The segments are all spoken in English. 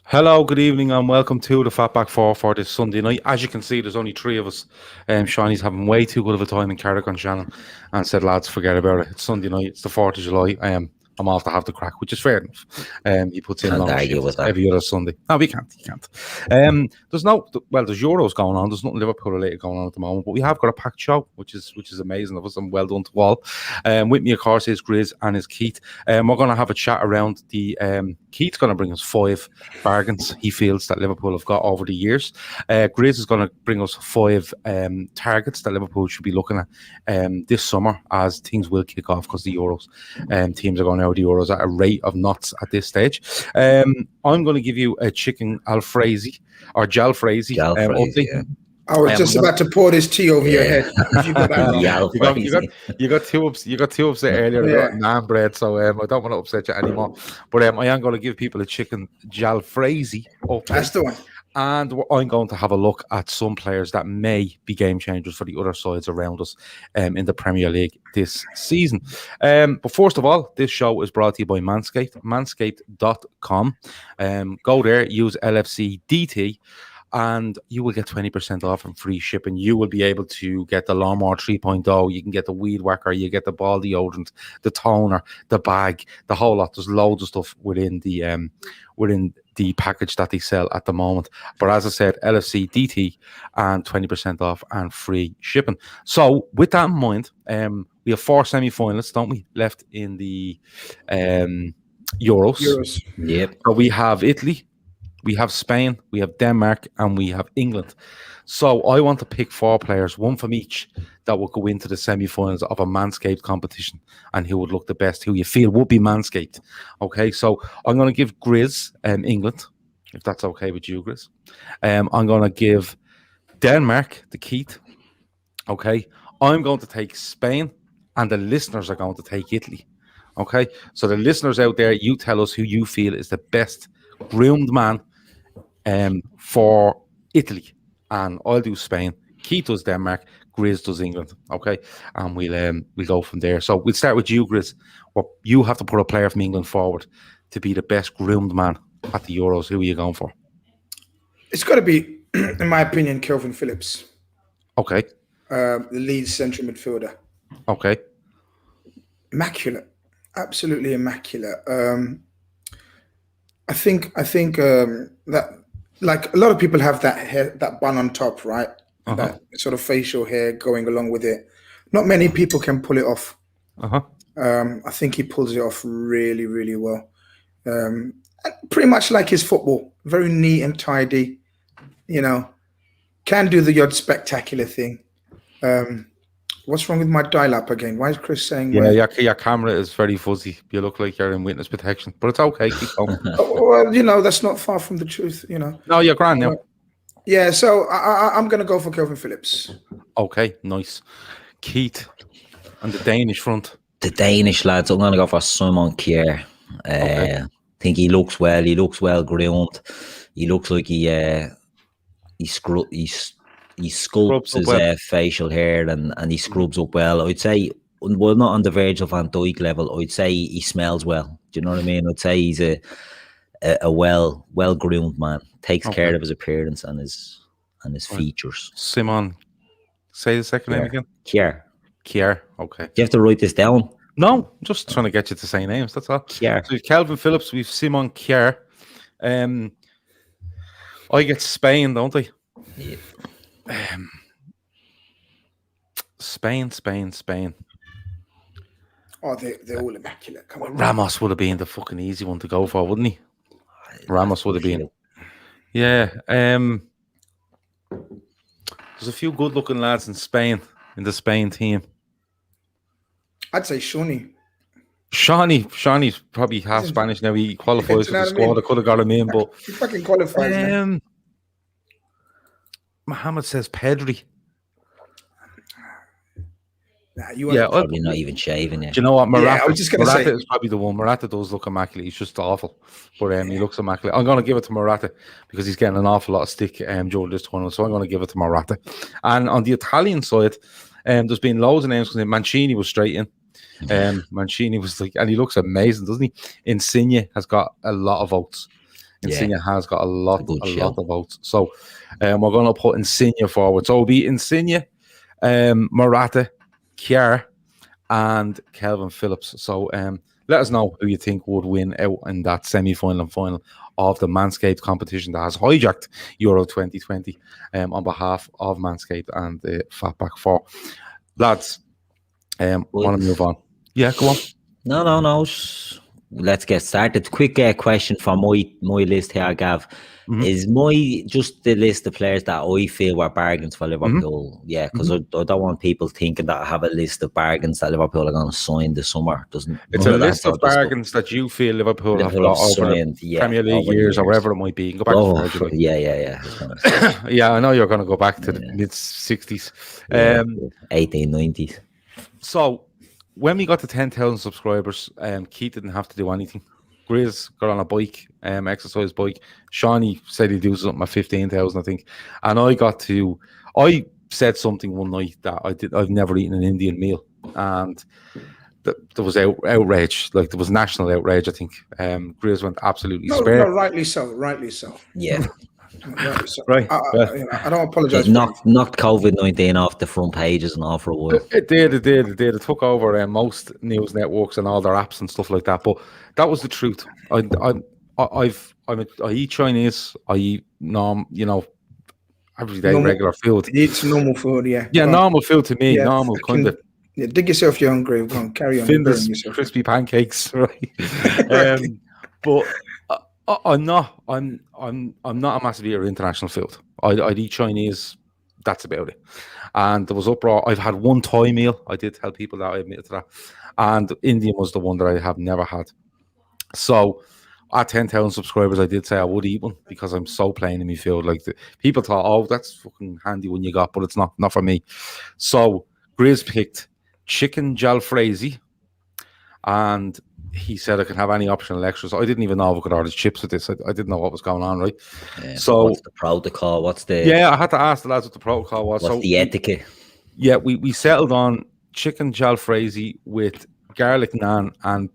Hello, good evening, and welcome to the Fatback 4 for this Sunday night. As you can see, there's only three of us. Shawnee's having way too good of a time in Carrick on Shannon and said, lads, forget about it. It's Sunday night, it's the 4th of July. I'm off to have the crack, which is fair enough. He puts in long shifts every other Sunday. No, we can't. There's Euros going on. There's nothing Liverpool related going on at the moment, but we have got a packed show, which is amazing of us, and well done to all. With me, of course, is Grizz and is Keith. We're going to have a chat around the. Keith's going to bring us 5 bargains he feels that Liverpool have got over the years. Grizz is going to bring us 5 targets that Liverpool should be looking at this summer as things will kick off because the Euros teams are going out of the Euros at a rate of knots at this stage. I'm going to give you a chicken Alfrezy or jalfrezy. Yeah. I was just about to pour this tea over your head. You got too upset earlier about naan bread, so I don't want to upset you anymore. But I am going to give people a chicken jalfrezy. That's the one. And I'm going to have a look at some players that may be game changers for the other sides around us in the Premier League this season. But first of all, this show is brought to you by Manscaped, manscaped.com. Go there, use LFC DT, and you will get 20% off and free shipping. You will be able to get the Lawnmower 3.0. You can get the Weed Whacker. You get the ball deodorant, the toner, the bag, the whole lot. There's loads of stuff within the package that they sell at the moment. But as I said, LFC DT and 20% off and free shipping. So with that in mind, we have 4 semi-finalists, don't we, left in the Euros. Yep. So we have Italy, we have Spain, we have Denmark, and we have England. So I want to pick 4 players, one from each, that will go into the semi-finals of a Manscaped competition and who would look the best, who you feel would be Manscaped. Okay, so I'm going to give Grizz England, if that's okay with you, Grizz. I'm going to give Denmark the Keith. Okay, I'm going to take Spain, and the listeners are going to take Italy. Okay, so the listeners out there, you tell us who you feel is the best groomed man for Italy, and I'll do Spain. Keith does Denmark, Grizz does England. Okay, and we'll go from there. So we'll start with you, Grizz. Well, you have to put a player from England forward to be the best groomed man at the Euros. Who are you going for? It's got to be, in my opinion, Kelvin Phillips. Okay. The lead central midfielder. Okay. Immaculate, absolutely immaculate. I think that, like, a lot of people have that hair, that bun on top, right? That sort of facial hair going along with it. Not many people can pull it off. I think he pulls it off really, really well. Pretty much like his football, very neat and tidy. You know, can do the odd spectacular thing. What's wrong with my dial-up again? Why is Chris saying? Yeah, your camera is very fuzzy. You look like you're in witness protection, but it's okay. Keep going. Well, you know, that's not far from the truth. You know. No, you're grand now. Yeah, so I'm going to go for Kelvin Phillips. Okay, nice. Keith on the Danish front. The Danish lads, I'm going to go for Simon Kjær. I think he looks well. He looks well groomed. He looks like he sculpts his facial hair and he scrubs up well. I'd say, well, not on the verge of Van Dijk level. I'd say he smells well. Do you know what I mean? I'd say he's a well groomed man. Takes care of his appearance and his features. Simon, say the second name again. Kjær. Okay. Do you have to write this down? No, just trying to get you to say names. That's all. Kjær. So we've Kelvin Phillips. We've Simon Kjær. I get Spain, don't I? Yeah. Spain. Oh, they're all immaculate. Come on. Ramos would have been the fucking easy one to go for, wouldn't he? Ramos would have been. Yeah. There's a few good-looking lads in Spain, in the Spain team. I'd say Shawnee. Shawnee's probably half Spanish now. He qualifies for the squad. I could have got him in, but he fucking qualifies. Mohamed says Pedri. Probably not even shaving yet. Do you know what? I was just going to say, Morata is probably the one. Morata does look immaculate. He's just awful, but he looks immaculate. I'm going to give it to Morata because he's getting an awful lot of stick during this tournament. So I'm going to give it to Morata. And on the Italian side, there's been loads of names. Mancini was straight in. Mancini was like, and he looks amazing, doesn't he? Insigne has got a lot of votes. Insigne has got a lot of votes. So we're going to put Insigne forward. So it'll be Insigne, Morata, Kjaer, and Kelvin Phillips. So let us know who you think would win out in that semi-final and final of the Manscaped competition that has hijacked Euro 2020 on behalf of Manscaped and the Fatback 4. Lads, want to move on? Yeah, go on. No. Let's get started. Quick question for my list here, Gav. Is just the list of players that I feel were bargains for Liverpool. Yeah, because I don't want people thinking that I have a list of bargains that Liverpool are going to sign this summer. It's a list of bargains that you feel Liverpool have got over the Premier League years or wherever it might be. You can go back to yeah. Yeah, I know you're going to go back to the mid-60s. 1890s. So, when we got to 10,000 subscribers, Keith didn't have to do anything. Grizz got on a bike, exercise bike. Shawnee said he'd do something at 15,000, I think. And I said something one night that I've never eaten an Indian meal. And there was outrage. Like, there was national outrage, I think. Grizz went absolutely spare. No, rightly so. Yeah. Right. I don't apologize. It knocked COVID-19 off the front pages and all for a while. It did. It took over most news networks and all their apps and stuff like that. But that was the truth. I eat Chinese. I eat every day regular food. It's normal food, yeah. Yeah, normal food to me. Normal kind of. Yeah, dig yourself your own grave. Go on, carry on. Findus, crispy pancakes, right? But. I'm not a massive eater of international food. I'd eat Chinese. That's about it. And there was uproar. I've had one Thai meal. I did tell people that. I admitted to that. And Indian was the one that I have never had. So at 10,000 subscribers, I did say I would eat one because I'm so plain in my food. Like people thought, oh, that's fucking handy when you got, but it's not for me. So Grizz picked chicken jalfrezi, and he said I can have any optional extras. I didn't even know we could order chips with this. I didn't know what was going on, right? Yeah, so what's the protocol? I had to ask the lads what the protocol was. What's the etiquette? Yeah, we settled on chicken jalfrezi with garlic naan and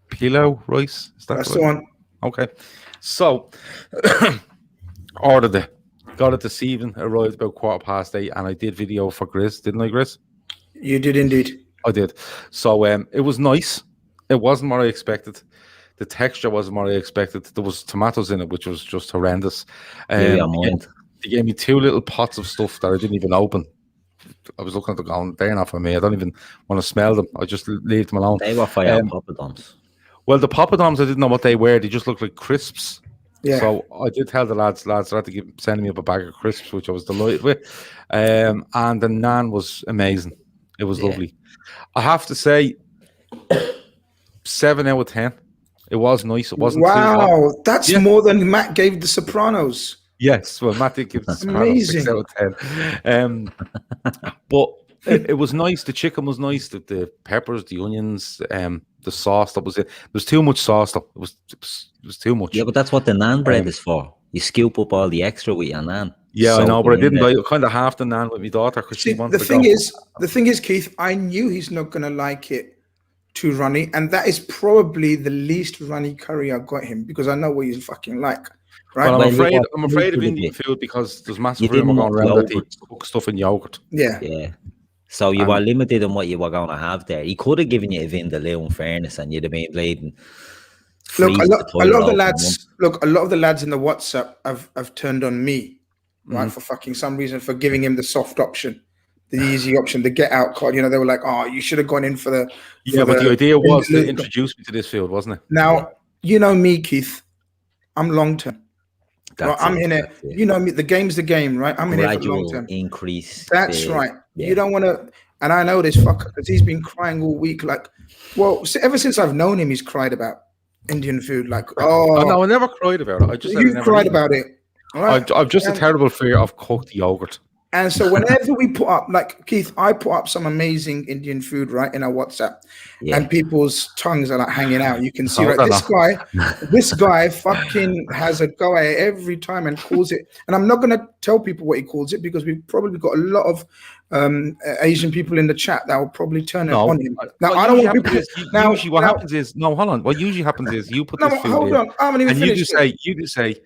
pilau rice. That's the one. Okay. So ordered it. Got it this evening. Arrived about 8:15, and I did video for Grizz, didn't I, Grizz? You did indeed. I did. So it was nice. It wasn't what I expected. The texture wasn't what I expected. There was tomatoes in it, which was just horrendous. They gave me 2 little pots of stuff that I didn't even open. I was looking at them going, they're not for me. I don't even want to smell them. I just leave them alone. They were for your poppadoms. Well, the poppadoms, I didn't know what they were. They just looked like crisps. Yeah. So I did tell the lads they had to sending me up a bag of crisps, which I was delighted with. And the naan was amazing. It was lovely. I have to say, 7 out of 10. It was nice. It wasn't. Wow, that's more than Matt gave The Sopranos. Yes, well, Matt did give The Sopranos 6 out of 10. But it was nice. The chicken was nice. The peppers, the onions, the sauce that was it. There was too much sauce. Though. It was too much. Yeah, but that's what the naan bread is for. You scoop up all the extra with your naan. Yeah, I know, but I didn't. I kind of half the naan with my daughter because she wanted to go. The thing is, Keith, I knew he's not going to like it too runny, and that is probably the least runny curry I got him because I know what he's fucking like. Right? Well, I'm afraid of Indian food because there's massive rumor going around that they cook stuff in yogurt. Yeah. So you were limited on what you were going to have there. He could have given you a vindaloo, in fairness, and you'd have been bleeding. Look, a lot of the lads in the WhatsApp have turned on me, right, for fucking some reason for giving him the soft option, the easy option, the get out card. You know, they were like, "Oh, you should have gone in for the." But the idea was to introduce me to this field, wasn't it? Now, you know me, Keith. I'm long term. Right, I'm in it. You know me. The game's the game, right? I'm in it for long term. Increase. That's right. Yeah. You don't want to. And I know this fucker because he's been crying all week. Like, well, ever since I've known him, he's cried about Indian food. Like, no, I never cried about it. I just cried about it. Right? I've just a terrible fear of cooked yogurt. And so whenever we put up, like Keith, I put up some amazing Indian food, right, in our WhatsApp, and people's tongues are like hanging out. You can see, right, this guy fucking has a go at it every time and calls it. And I'm not going to tell people what he calls it because we've probably got a lot of Asian people in the chat that will probably turn it on him. Now, I don't want people. Usually, what happens is, hold on. What usually happens is you put this food hold on. I haven't even finished. You just say.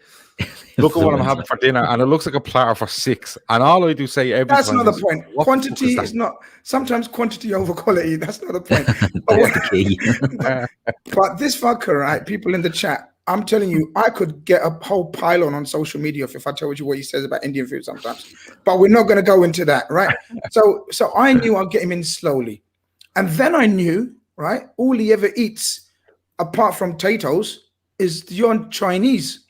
Look at what I'm having for dinner, and it looks like a platter for 6. And all I do say every that's time not the point. Quantity is not. Sometimes quantity over quality. That's not the point. But this fucker, right? People in the chat. I'm telling you, I could get a whole pylon on social media if I told you what he says about Indian food sometimes. But we're not going to go into that, right? So I knew I'd get him in slowly, and then I knew, right? All he ever eats, apart from potatoes, is your Chinese.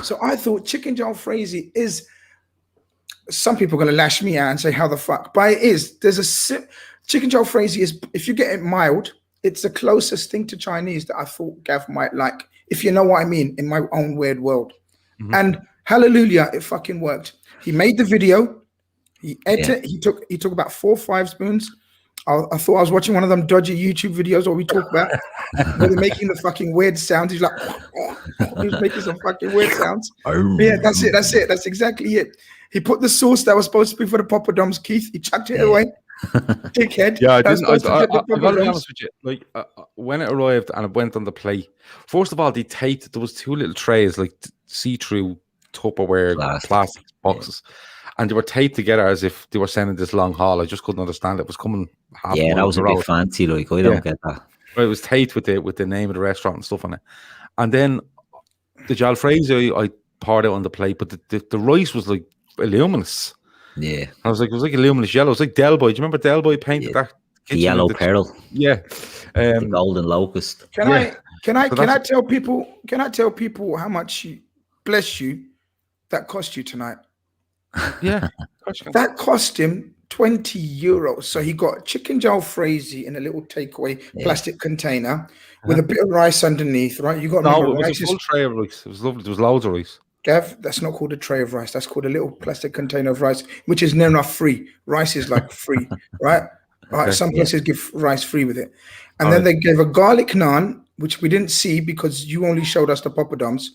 So I thought chicken jalfrezi is. Some people are going to lash me out and say, "How the fuck?" But it is. There's a chicken jalfrezi is. If you get it mild, it's the closest thing to Chinese that I thought Gav might like. If you know what I mean, in my own weird world. And hallelujah, it fucking worked. He made the video. He edited. He took about 4 or 5 spoons. I thought I was watching one of them dodgy YouTube videos where we talk about where they're making the fucking weird sounds. He's like, he was making some fucking weird sounds. Yeah, that's it. That's exactly it. He put the sauce that was supposed to be for the poppadoms, Keith. He chucked it away. Dickhead. Yeah, I didn't. I gotta be honest with you. Like when it arrived and it went on the plate, first of all, they taped. There was 2 little trays, like see-through Tupperware plastic boxes. And they were taped together as if they were sending this long haul. I just couldn't understand it. It was coming half. Yeah, that was a bit fancy. Like I don't get that. But it was taped with the name of the restaurant and stuff on it. And then the jalfrezi I poured out on the plate, but the rice was like luminous. Yeah, I was like, it was like a luminous yellow. It was like Del Boy. Do you remember Del Boy painted that? The yellow pearl. Yeah, the golden locust. Can I tell people how much bless you that cost you tonight? Yeah, that cost him €20. So he got chicken jalfrezi in a little takeaway plastic container with a bit of rice underneath, right? You got it was a full tray of rice. It was lovely. There was loads of rice. Gav, that's not called a tray of rice. That's called a little plastic container of rice, which is near enough free. Rice is like free, right? Right. Some places give rice free with it, and then they gave a garlic naan, which we didn't see because you only showed us the poppadoms.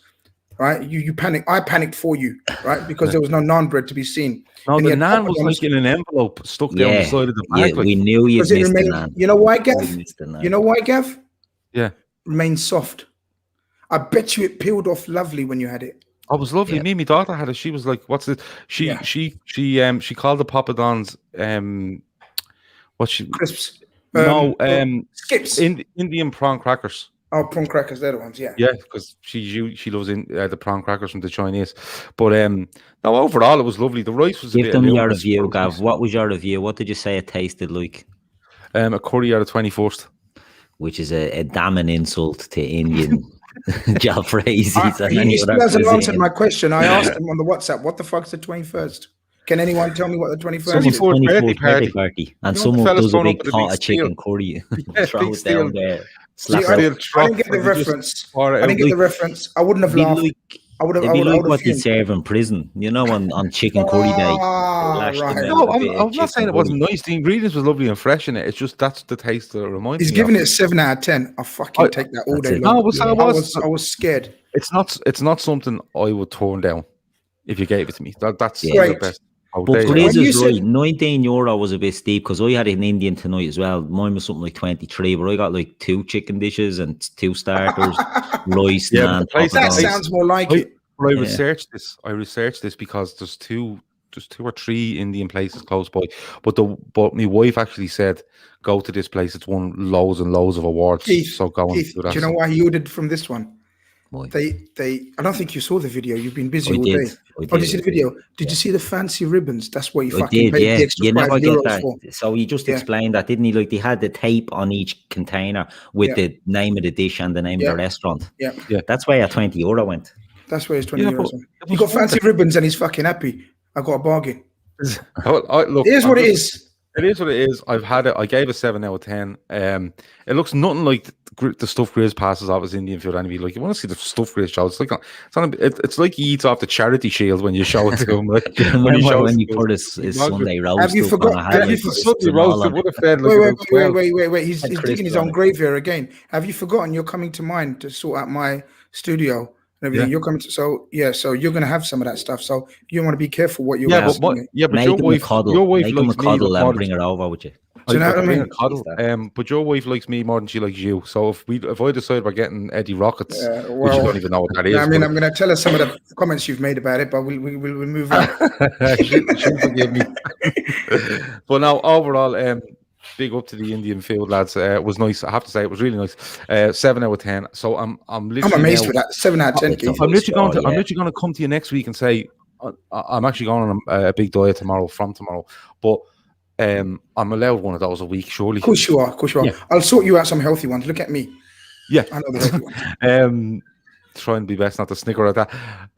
Right, you panicked. I panicked for you, right, because there was no naan bread to be seen. No, the naan was like in an envelope stuck down the side of the bag. Yeah, we knew you missed the naan. You know why, Gav? You know why, Gav? Yeah, remained soft. I bet you it peeled off lovely when you had it. Oh, it was lovely. Yeah. Me and my daughter had it. She was like, "What's it?" She called the poppadons crisps. Skips. Indian prawn crackers. Oh, prawn crackers, they're the ones, yeah. Yeah, because she loves the prawn crackers from the Chinese. But no, overall it was lovely. The rice was a bit. Give them your review, Gav. What was your review? What did you say it tasted like? A curry out of 21st. Which is a damning insult to Indian jalfrezi. He still hasn't answered my question. I asked him on the WhatsApp, what the fuck's the 21st? Can anyone tell me what the 21st is? 24th birthday party. And someone does a big pot of chicken curry. Throw it down there. See, I didn't get the reference. I didn't get the reference. I wouldn't have laughed. I would have. It'd be like what they serve in prison, you know, on chicken curry day. Right. No, I'm not saying it wasn't nice. The ingredients was lovely and fresh in it. It's just that's the taste that it reminds me. He's giving it 7 out of 10. I fucking take that all day long. I was scared. It's not something I would turn down if you gave it to me. That's the best. But Grizz right, €19 was a bit steep because I had an Indian tonight as well. Mine was something like 23, but I got like 2 chicken dishes and 2 starters, rice. Yeah, that sounds more like it. I researched this because there's two or three Indian places close by. But my wife actually said, go to this place. It's won loads and loads of awards. Keith, so go and do that. Do you know why he ordered from this one? They I don't think you saw the video. You've been busy all day. Did you see the video? Did you see the fancy ribbons? That's what you fucking paid the extra you never get that. For. So he just explained that, didn't he? Like they had the tape on each container with the name of the dish and the name of the restaurant. Yeah. That's why at €20 went. That's where his €20 went. He got fancy ribbons and he's fucking happy. I got a bargain. Look, here's what it is. It is what it is. I've had it. I gave a 7 out of 10. It looks nothing like the stuff Grizz passes off as Indian field anyway. Like you want to see the stuff Grizz shows. It's like he eats off the charity shield when you show it to him. Like when you put his Sunday roast. Have you forgot? Sunday roast? It would have fed like wait. He's digging his own grave here again. Have you forgotten? You're coming to mine to sort out my studio and everything. You're coming to so you're going to have some of that stuff. So you want to be careful what you're but your wife likes me and bring her over with you. Do you know what I mean? But your wife likes me more than she likes you. So if I decide we're getting Eddie Rockets, which you don't even know what that is. I mean, I'm going to tell her some of the comments you've made about it, but we'll move on. she'll forgive me. But now overall, big up to the Indian field, lads. It was nice. I have to say, it was really nice. 7 out of 10. So I'm amazed with that. 7 out of 10. Keith. I'm literally going to come to you next week and say I'm actually going on a big diet tomorrow. But I'm allowed one of those a week, surely. Of course you are. Yeah. I'll sort you out some healthy ones. Look at me. Yeah, I know the healthy ones. Try and be best not to snicker at that.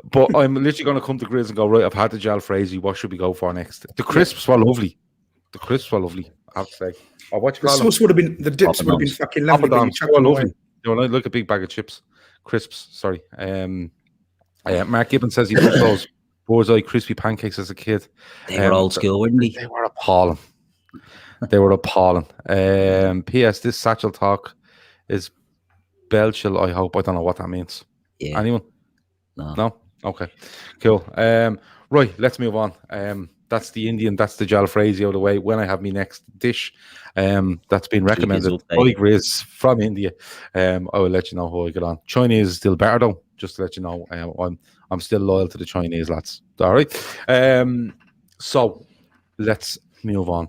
But I'm literally going to come to Grizz and go, right, I've had the jalfrezi. What should we go for next? The crisps were lovely. I have to say. The sauce would have been, the dips would have been fucking lovely. Lovely. You know, like a big bag of chips. Crisps, sorry. Mark Gibbons says he loved those Bullseye crispy pancakes as a kid. They were old school, weren't they? They were appalling. P.S. This satchel talk is Belchel, I hope. I don't know what that means. Yeah. Anyone? No? Okay. Cool. Right, let's move on. That's the Indian, that's the jalfrezi out of the way. When I have me next dish, that's been recommended by Grizz from India, I will let you know how I get on. Chinese is still better though, just to let you know. I'm still loyal to the Chinese lads. All right. So let's move on.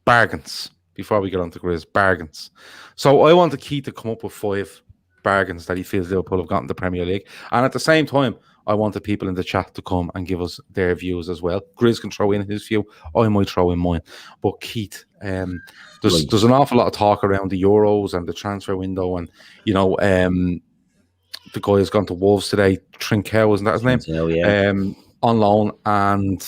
Bargains. Before we get on to Grizz, bargains. So I want Keith to come up with 5 bargains that he feels Liverpool have gotten the Premier League, and at the same time, I wanted people in the chat to come and give us their views as well. Grizz can throw in his view. I might throw in mine. But Keith, there's an awful lot of talk around the Euros and the transfer window, and you know, the guy has gone to Wolves today. Trincao, isn't that his name? Yeah. On loan and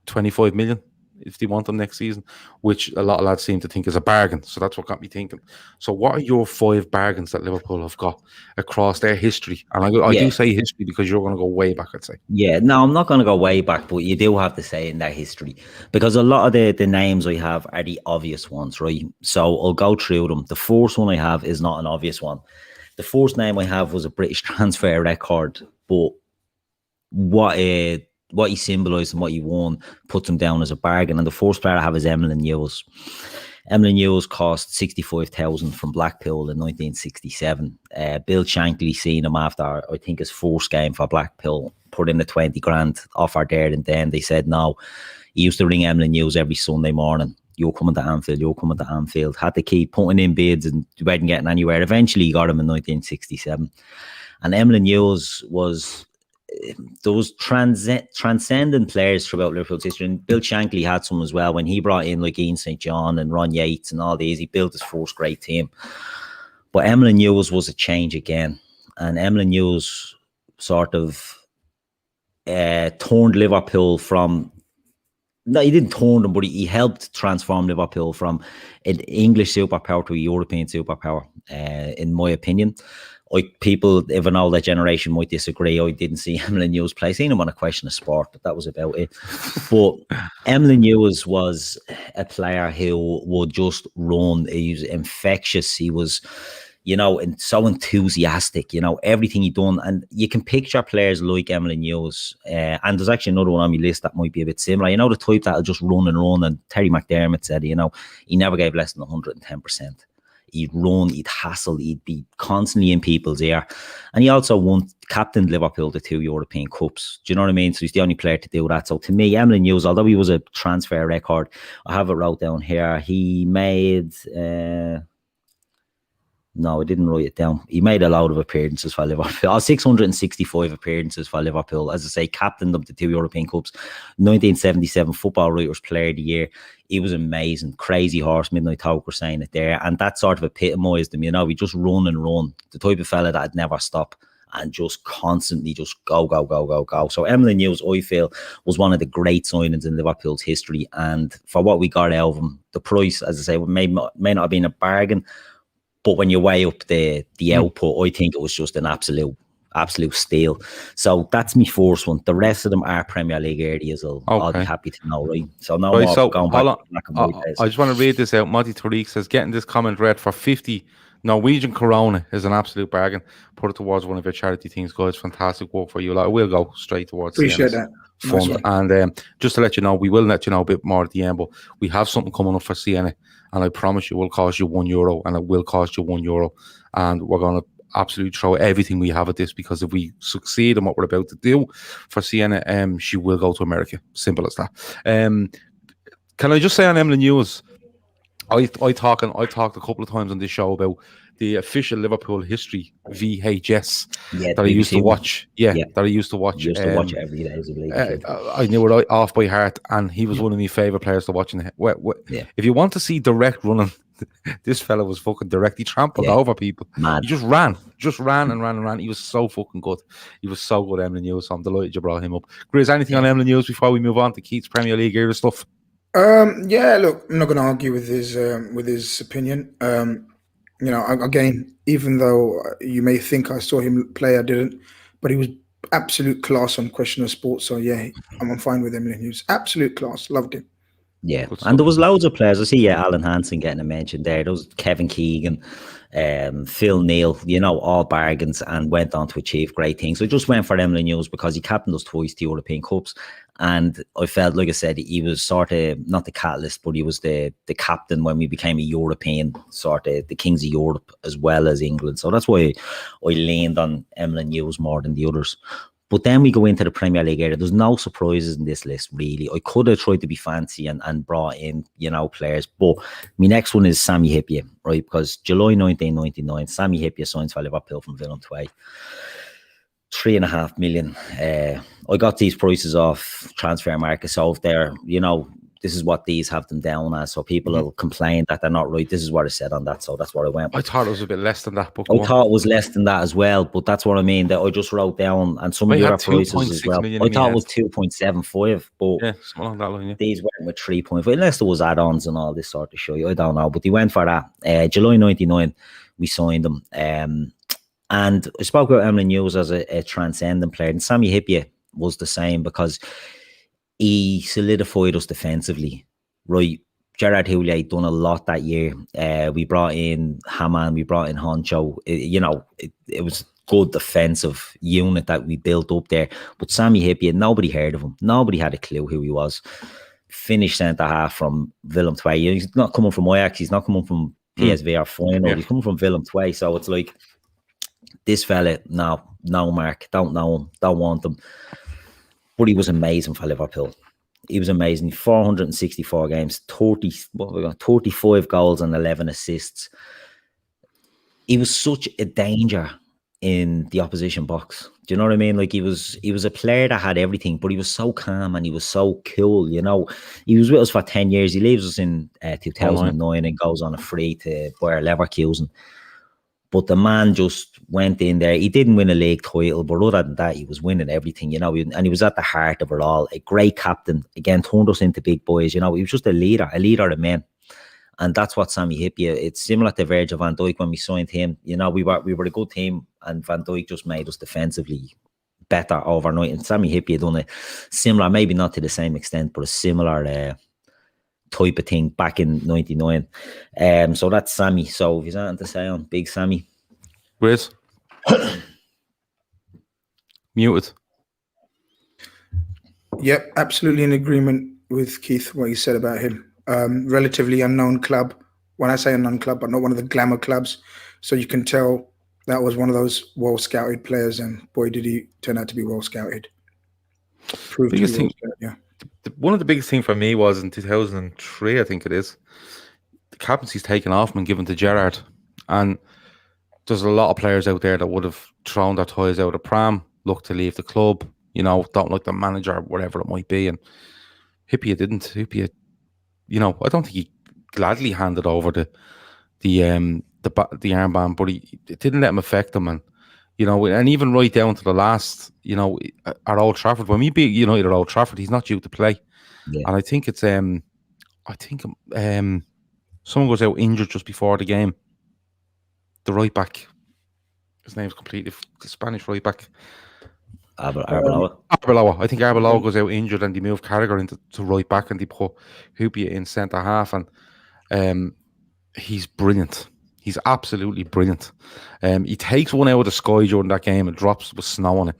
25 million if they want them next season, which a lot of lads seem to think is a bargain. So that's what got me thinking. So what are your 5 bargains that Liverpool have got across their history? And I do say history because you're going to go way back, I'd say. Yeah, no, I'm not going to go way back, but you do have to say in their history, because a lot of the names I have are the obvious ones, right? So I'll go through them. The first one I have is not an obvious one. The first name I have was a British transfer record, but what he symbolised and what he won puts him down as a bargain. And the first player I have is Emlyn Hughes. Emlyn Hughes cost 65,000 from Blackpool in 1967. Bill Shankly seen him after, I think, his first game for Blackpool, put in the 20 grand offer there and then. They said no. He used to ring Emlyn Hughes every Sunday morning. You're coming to Anfield. Had to keep putting in bids and wasn't getting anywhere. Eventually he got him in 1967. And Emlyn Hughes was those transcendent players throughout Liverpool's history. And Bill Shankly had some as well when he brought in like Ian St. John and Ron Yates and all these. He built his first great team. But Emlyn Hughes was a change again. And Emlyn Hughes sort of turned Liverpool from... No, he didn't turn them, but he helped transform Liverpool from an English superpower to a European superpower, in my opinion. People, even all that generation, might disagree. I didn't see Emlyn Hughes play. Seen him on A Question of Sport, but that was about it. But Emlyn Hughes was a player who would just run. He was infectious. He was, and so enthusiastic, everything he done. And you can picture players like Emlyn Hughes. And there's actually another one on my list that might be a bit similar. The type that'll just run and run. And Terry McDermott said, he never gave less than 110%. He'd run, he'd hassle, he'd be constantly in people's ear. And he also captained Liverpool to 2 European Cups. Do you know what I mean? So he's the only player to do that. So to me, Emlyn Hughes, although he was a transfer record, I have it wrote down here. He made... No, I didn't write it down. He made a lot of appearances for Liverpool. 665 appearances for Liverpool. As I say, captained them to 2 European Cups. 1977 Football Writers Player of the Year. He was amazing. Crazy horse, Midnight Talker saying it there. And that sort of epitomised him, he just run and run. The type of fella that'd never stop. and just constantly just go. So Emlyn Hughes, I feel, was one of the great signings in Liverpool's history. And for what we got out of him, the price, as I say, may not have been a bargain, but when you weigh up the output, I think it was just an absolute steal. So that's my first one. The rest of them are Premier League areas. I'll be happy to know, right? So now going back to black and white days. I just want to read this out. Monty Tariq says, getting this comment read for 50 Norwegian Corona is an absolute bargain. Put it towards one of your charity things, guys. Fantastic work for you. Like, we'll go straight towards Appreciate that. Fund. Nice. And just to let you know, we will let you know a bit more at the end, but we have something coming up for Sienna, and I promise you it will cost you €1, and it will cost you €1. And we're going to absolutely throw everything we have at this, because if we succeed in what we're about to do for Sienna, she will go to America. Simple as that. Can I just say on Emlyn Hughes, I talked a couple of times on this show about the official Liverpool history VHS that I used to watch. That I used to watch. You used to watch it every day as a kid. I knew it off by heart, and he was one of my favourite players to watch. If you want to see direct running, this fella was fucking direct. He trampled over people. Mad. He just ran and ran. He was so fucking good. He was so good, Emlyn Hughes. So I'm delighted you brought him up. Grizz, anything on Emlyn Hughes before we move on to Keith's Premier League era stuff? Look, I'm not going to argue with his opinion. Again, even though you may think I saw him play, I didn't, but he was absolute class on Question of Sport. So yeah, I'm fine with Emlyn Hughes. Absolute class. Loved him. Yeah, and there was loads of players. I see Alan Hansen getting a mention there. There was Kevin Keegan, Phil Neal, all bargains, and went on to achieve great things. So I just went for Emlyn Hughes because he captained us twice to European Cups, and I felt, like I said, he was sort of not the catalyst, but he was the captain when we became a European, sort of the kings of Europe as well as England. So that's why I leaned on Emlyn Hughes more than the others. But then we go into the Premier League area. There's no surprises in this list, really. I could have tried to be fancy and brought in, players. But my next one is Sami Hyypiä, right? Because July 1999, Sami Hyypiä signs for Liverpool from Willem II. 3.5 million. I got these prices off Transfer Market. So if they're, this is what these have them down as. So people will complain that they're not right. This is what I said on that. So that's what I went with. I thought it was a bit less than that. But I thought it was less than that as well. But that's what I mean. That I just wrote down, and some of your prices as well. I thought it was 2.75. But yeah, something along that line. Yeah. These went with 3.5. Unless there was add-ons and all this sort of shit. I don't know. But they went for that. July 99, we signed them. And I spoke about Emlyn Hughes as a transcendent player. And Sami Hyypiä was the same, because he solidified us defensively, right? Gerard Houllier done a lot that year. We brought in Hamann, we brought in Honcho. It was a good defensive unit that we built up there. But Sami Hyypiä, nobody heard of him. Nobody had a clue who he was. Finished centre-half from Willem II. He's not coming from Ajax. He's not coming from PSV or Feyenoord. He's coming from Willem II. So it's like, this fella, no, Mark, don't know him, don't want him. But he was amazing for Liverpool. He was amazing. 464 games, 35 goals and 11 assists. He was such a danger in the opposition box. Do you know what I mean? Like, he was a player that had everything, but he was so calm and he was so cool. He was with us for 10 years. He leaves us in 2009 and goes on a free to Bayer Leverkusen. But the man just went in there. He didn't win a league title, but other than that, he was winning everything, and he was at the heart of it all. A great captain, again, turned us into big boys. He was just a leader of men. And that's what Sami Hyypiä, it's similar to Virgil van Dijk when we signed him. We were a good team, and Van Dijk just made us defensively better overnight. And Sami Hyypiä done a similar, maybe not to the same extent, but a similar type of thing back in 99. So that's Sammy. So if there's anything to say on Big Sammy. Grizz? Muted. Yep, absolutely in agreement with Keith, what he said about him. Relatively unknown club. When I say unknown club, but not one of the glamour clubs. So you can tell that was one of those well-scouted players, and boy, did he turn out to be well-scouted. Biggest thing, yeah. One of the biggest things for me was in 2003, I think it is, the captaincy's taken off and given to Gerrard. And there's a lot of players out there that would have thrown their toys out of pram, looked to leave the club, don't like the manager, whatever it might be. And Hyypiä didn't. Hyypiä, I don't think he gladly handed over the armband, but it didn't let him affect him. And You know, and even right down to the last, you know, at Old Trafford, when we beat United at Old Trafford, he's not due to play. Yeah. And I think it's someone goes out injured just before the game. The right back. His name's completely the Spanish right back. Arbeloa. Arbeloa. I think Arbeloa goes out injured and they move Carragher into right back and they put Hyypiä in centre half, and he's brilliant. He's absolutely brilliant. He takes one out of the sky during that game and drops with snow on it,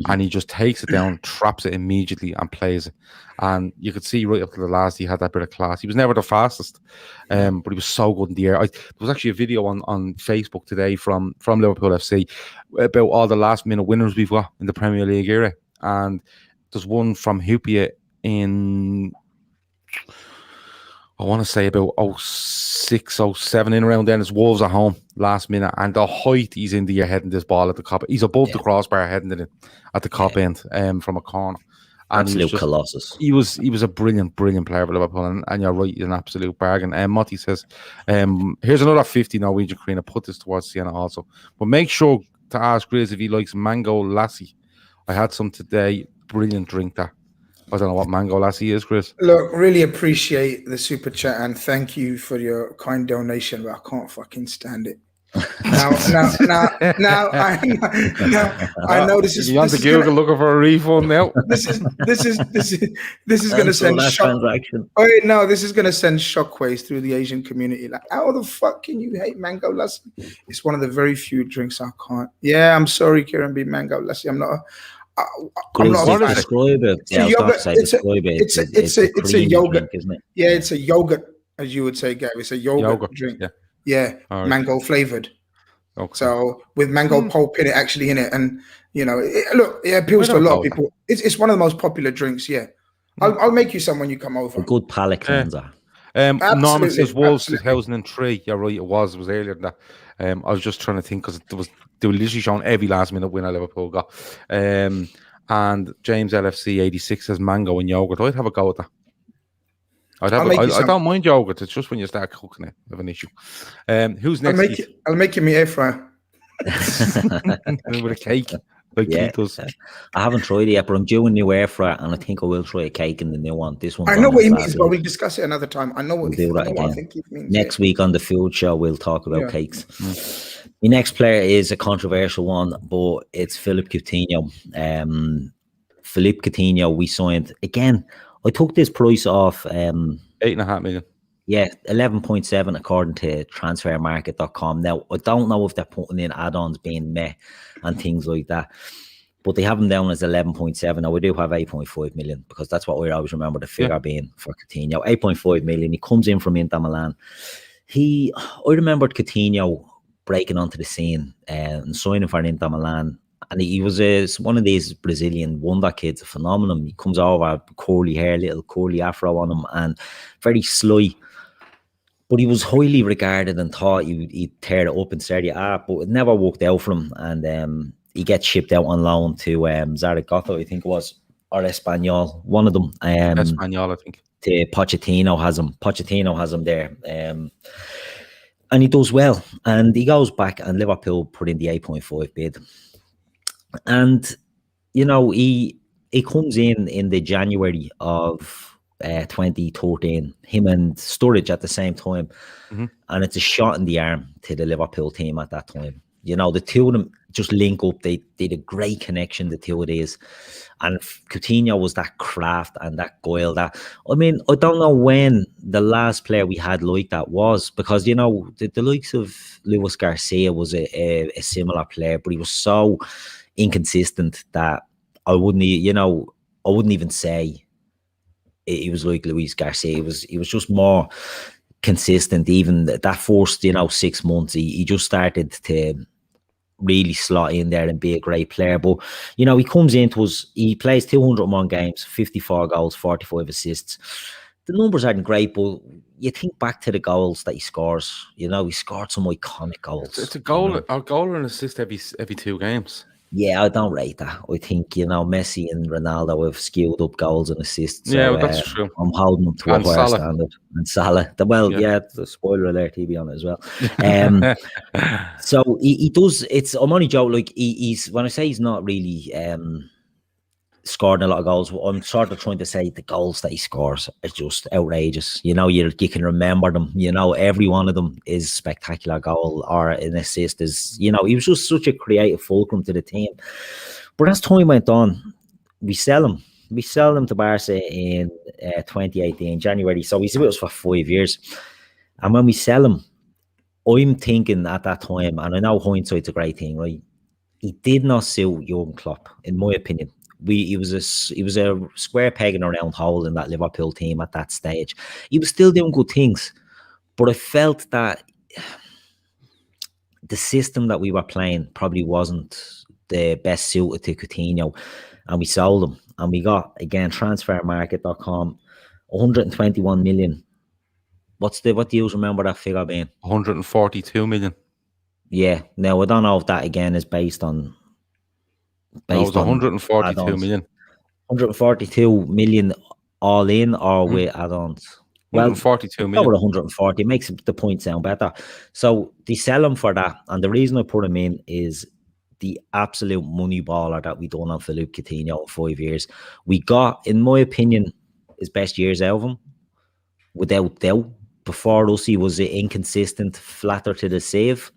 and he just takes it down, traps it immediately, and plays it. And you could see right up to the last, he had that bit of class. He was never the fastest, but he was so good in the air. There was actually a video on Facebook today from Liverpool FC about all the last minute winners we've got in the Premier League era, and there's one from Hyypiä in, I want to say about 06, 07 in around then. It's Wolves at home last minute, and the height he's in the air heading this ball at the cop. He's above the crossbar heading it in at the cop end from a corner. And absolute colossus. He was a brilliant player for Liverpool, and you're right, he's an absolute bargain. Motti says, here's another 50 Norwegian Krona. Put this towards Sienna also. But make sure to ask Grizz if he likes mango lassi. I had some today. Brilliant drink that. I don't know what mango lassi is, Chris. Look, really appreciate the super chat and thank you for your kind donation, but I can't fucking stand it. Now, I know this is. You want to Google looking for a refund now? This is going to send shock. Oh no, this is going to send shockwaves through the Asian community. Like, how the fuck can you hate mango lassi? It's one of the very few drinks I can't. Yeah, I'm sorry, Kieran B. Mango lassi. I'm not. I'm not describe it. It's a yogurt, isn't it? Yeah, it's a yogurt, as you would say, Gav. It's a yogurt drink. Yeah, mango flavored. Okay. So with mango pulp in it, actually in it, and you know, it appeals to a lot of people. It's one of the most popular drinks. Yeah, I'll make you some when you come over. A good palate cleanser. Norman says Wolves 2003. You're right. It was earlier than that. I was just trying to think because they were literally showing every last minute winner Liverpool got. And James LFC 86 says mango and yogurt. I'd have a go at that. I don't mind yogurt. It's just when you start cooking it, I have an issue. Who's next? I'll make you my air fryer with a cake. Like I haven't tried it yet, but I'm due a new air fryer, and I think I will try a cake in the new one. This one. I know what he means, but we'll discuss it another time. I know what I think he means. Next week on the Food Show, we'll talk about cakes. The next player is a controversial one, but it's Philippe Coutinho. Philippe Coutinho, we signed again. I took this price off 8.5 million. Yeah, 11.7 according to transfermarket.com. Now, I don't know if they're putting in add-ons being met and things like that, but they have them down as 11.7. Now, we do have 8.5 million because that's what we always remember the figure being for Coutinho. 8.5 million. He comes in from Inter Milan. I remembered Coutinho breaking onto the scene and signing for Inter Milan. And he was one of these Brazilian wonder kids, a phenomenon. He comes over, curly hair, little curly afro on him, and very sly. But he was highly regarded and thought he'd tear it up in Serie A, but it never worked out for him. And he gets shipped out on loan to Zaragoza, I think it was, or Espanyol, one of them. Espanyol, I think. To Pochettino has him there. And he does well. And he goes back, and Liverpool put in the 8.5 bid. And, you know, he comes in the January of 2013, him and Sturridge at the same time. And it's a shot in the arm to the Liverpool team at that time. You know, the two of them just link up. They did a great connection, the two of these. And Coutinho was that craft and that guile. I don't know when the last player we had like that was, because, you know, the likes of Luis Garcia was a similar player, but he was so inconsistent that I wouldn't even say he was like Luis Garcia. He was just more consistent. Even that first 6 months, he just started to really slot in there and be a great player. But he comes into us, he plays 201 games, 54 goals, 45 assists. The numbers aren't great, but you think back to the goals that he scores. He scored some iconic goals. It's a goal, a goal and assist every 2 games. Yeah, I don't rate that. I think, Messi and Ronaldo have skewed up goals and assists. Yeah, So well, that's true. I'm holding them to a And higher Salah. standard. And Salah. The spoiler alert, he'll be on it as well. So he does. I'm only joking. Like he's when I say he's not really scoring a lot of goals, I'm sort of trying to say the goals that he scores are just outrageous. You can remember them. Every one of them is spectacular goal or an assist. He was just such a creative fulcrum to the team. But as time went on, we sell him. We sell him to Barca in 2018 January. So he's with us for 5 years. And when we sell him, I'm thinking at that time, and I know hindsight's a great thing, right? He did not suit Jurgen Klopp, in my opinion. He was a square peg in a round hole in that Liverpool team at that stage. He was still doing good things, but I felt that the system that we were playing probably wasn't the best suited to Coutinho, and we sold him. And we got, again, transfermarket.com, 121 million. What do you remember that figure being? 142 million. Yeah. Now I don't know if that again is based on. No, it was 142 million. 142 million all in or with add-ons? Well, 142 million. Over 140 makes the point sound better. So they sell him for that, and the reason I put him in is the absolute money baller that we done on Philippe Coutinho in 5 years. We got, in my opinion, his best years out of him, without doubt. Before us, he was inconsistent, flatter to the save,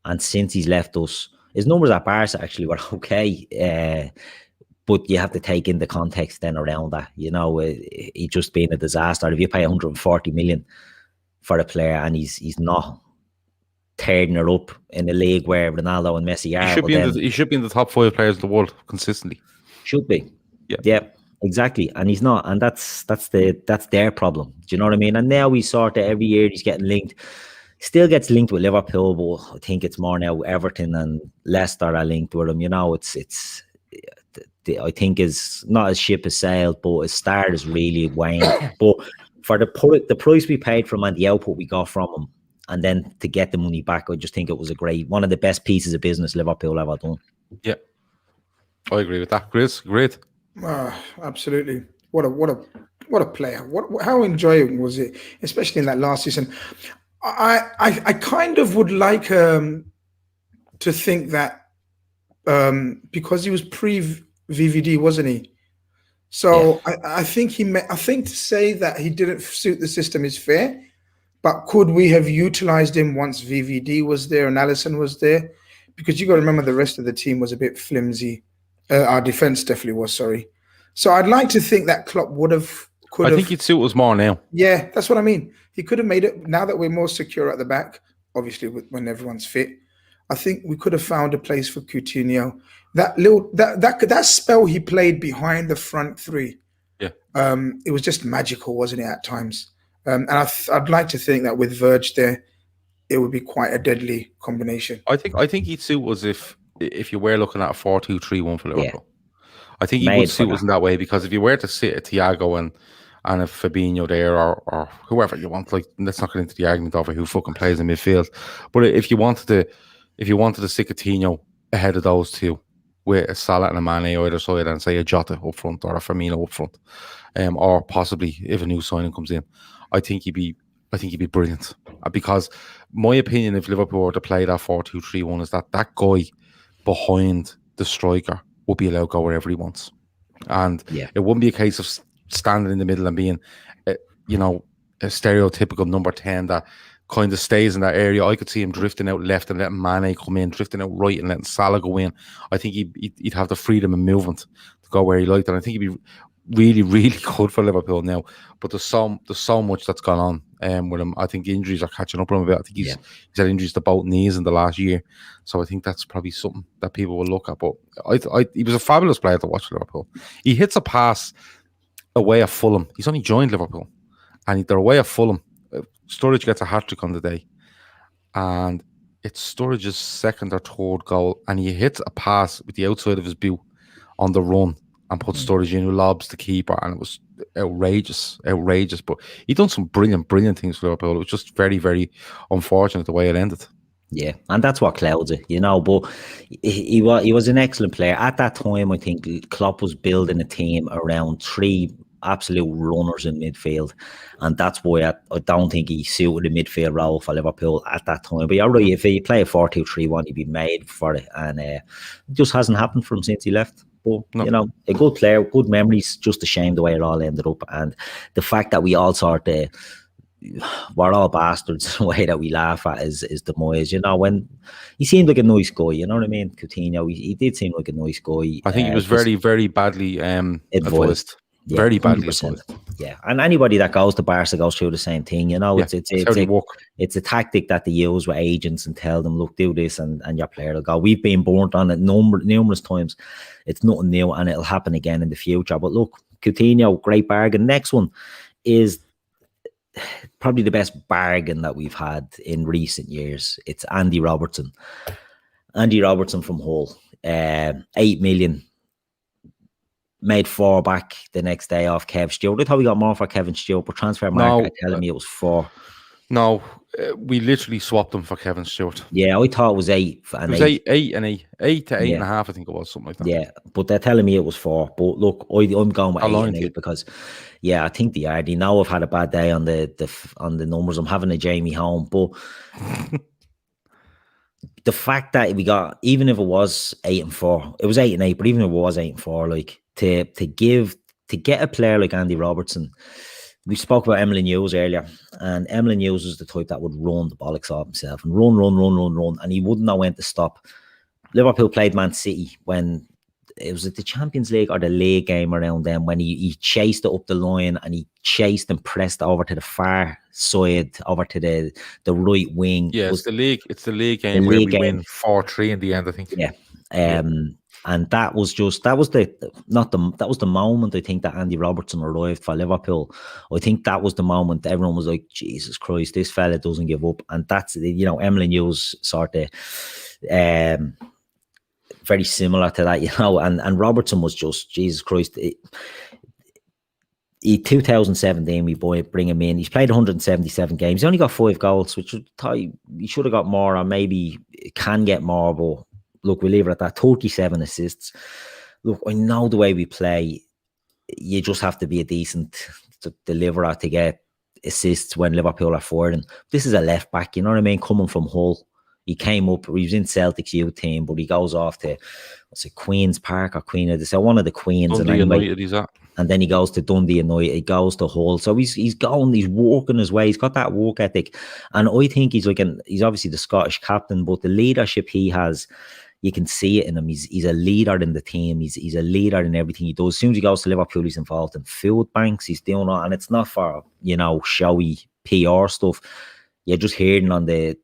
and since he's left us, his numbers at Barca actually were okay, but you have to take in the context then around that. He just been a disaster. If you pay 140 million for a player and he's not tearing it up in a league where Ronaldo and Messi are, he should be in the top 5 players in the world consistently. Should be, yeah, exactly. And he's not, and that's their problem. Do you know what I mean? And now we sort of every year he's getting linked. Still gets linked with Liverpool, but I think it's more now Everton and Leicester are linked with him. I think is not his ship has sailed, but his start is really waned. But for the price we paid for him and the output we got from him, and then to get the money back, I just think it was one of the best pieces of business Liverpool ever done. Yeah, I agree with that. Chris, great. Absolutely. What a player. How enjoyable was it, especially in that last season? I kind of would like to think that because he was pre-VVD, wasn't he? So yeah. I think to say that he didn't suit the system is fair, but could we have utilized him once VVD was there and Alisson was there? Because you got to remember the rest of the team was a bit flimsy. Our defense definitely was. Sorry. So I'd like to think that Klopp I think he'd suit us more now. Yeah, that's what I mean. He could have made it now that we're more secure at the back, obviously when everyone's fit. I think we could have found a place for Coutinho. That spell he played behind the front three. Yeah. It was just magical, wasn't it, at times? And I'd like to think that with Verge there, it would be quite a deadly combination. I think he'd suit us if you were looking at a 4-2-3-1 for Liverpool. Yeah. I think he would suit us in that way, because if you were to sit a Thiago and a Fabinho there or whoever you want, like, let's not get into the argument over who fucking plays in midfield. But if you wanted to stick a Coutinho ahead of those two, with a Salah and a Mane either side, and say a Jota up front or a Firmino up front, or possibly if a new signing comes in, I think he'd be brilliant. Because my opinion, if Liverpool were to play that 4-2-3-1, is that guy behind the striker will be allowed to go wherever he wants, and it wouldn't be a case of standing in the middle and being, a stereotypical number 10 that kind of stays in that area. I could see him drifting out left and letting Mane come in, drifting out right and letting Salah go in. I think he'd have the freedom and movement to go where he liked, and I think he'd be really, really good for Liverpool now. But there's so much that's gone on with him. I think injuries are catching up on him a bit. I think he's had injuries to both knees in the last year, so I think that's probably something that people will look at. But he was a fabulous player to watch Liverpool. He hits a pass away at Fulham. He's only joined Liverpool, and they're away at Fulham. Sturridge gets a hat-trick on the day, and it's Sturridge's second or third goal, and he hits a pass with the outside of his boot on the run and puts Sturridge in, who lobs the keeper, and it was outrageous. But he done some brilliant things for Liverpool. It was just very, very unfortunate the way it ended. Yeah, and that's what clouds it, but he was an excellent player. At that time, I think Klopp was building a team around 3 absolute runners in midfield, and that's why I don't think he suited the midfield role for Liverpool at that time. But you're right, if he play a 4-2-3-1, he'd be made for it, and it just hasn't happened for him since he left. But, a good player, good memories, just a shame the way it all ended up, and the fact that we all we're all bastards. The way that we laugh at is the Moyes. When he seemed like a nice guy, you know what I mean? Coutinho, he did seem like a nice guy. I think he was very, very badly advised. Yeah, very badly advised. Yeah, and anybody that goes to Barca goes through the same thing. It's a tactic that they use with agents and tell them, look, do this, and your player will go. We've been burnt on it numerous times. It's nothing new, and it'll happen again in the future. But look, Coutinho, great bargain. Next one is probably the best bargain that we've had in recent years. It's Andy Robertson. Andy Robertson from Hull. 8 million. Made 4 back the next day off Kev Stewart. I thought we got more for Kevin Stewart, but transfer market telling me it was 4. No, we literally swapped them for Kevin Stewart. Yeah, I thought it was 8. And it was 8 to 8.5, I think it was, something like that. Yeah, but they're telling me it was 4. But look, I'm going with 8 and 8 because, I think they are. They know I've had a bad day on the numbers. I'm having a Jamie home, but the fact that we got, even if it was 8 and 4, it was 8 and 8. But even if it was 8 and 4, like to get a player like Andy Robertson. We spoke about Emily News earlier, and Emily News was the type that would run the bollocks off himself and run, and he wouldn't know when to stop. Liverpool played Man City when it was at the Champions League or the league game around then, when he chased it up the line and he chased and pressed over to the far side, over to the right wing. Yeah, it's the league game where we win 4-3 in the end, I think. Yeah. And that was the moment I think that Andy Robertson arrived for Liverpool. I think that was the moment everyone was like, Jesus Christ, this fella doesn't give up. And that's, Emily News sort of very similar to that, and Robertson was just, Jesus Christ. In 2017, we bring him in. He's played 177 games. He's only got 5 goals, which he should have got more, or maybe can get more, but look, we leave it at that. 37 assists. Look, I know the way we play, you just have to be a decent deliverer to get assists when Liverpool are forwarding. This is a left back, you know what I mean? Coming from Hull. He came up, he was in Celtic's youth team, but he goes off to, Queen's Park or Queen of the, one of the Queens. Dundee United, he's at. And then he goes to Dundee United, he goes to Hull. So he's working his way. He's got that work ethic. And I think he's obviously the Scottish captain, but the leadership he has, you can see it in him. He's a leader in the team. He's a leader in everything he does. As soon as he goes to Liverpool, he's involved in food banks. He's doing all, and it's not for, showy PR stuff. You're just hearing on the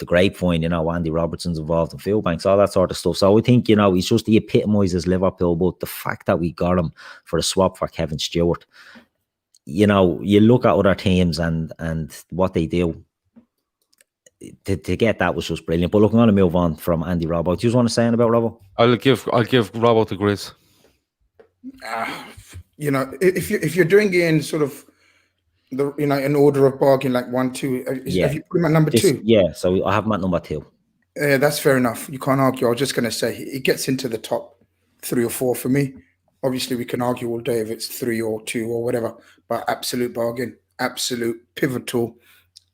grapevine, Andy Robertson's involved in food banks, all that sort of stuff. So I think, he's just, he epitomises Liverpool. But the fact that we got him for a swap for Kevin Stewart, you look at other teams and what they do. To get that was just brilliant. But look, I'm going to move on from Andy Robbo. Do you want to say anything about Robbo? I'll give Robbo the Grizz. If you're doing it in sort of the in order of bargain, like 1, 2, have you put him at number 2? Yeah, so I have him at number 2. That's fair enough. You can't argue. I was just going to say he gets into the top 3 or 4 for me. Obviously, we can argue all day if it's 3 or 2 or whatever, but absolute bargain, absolute pivotal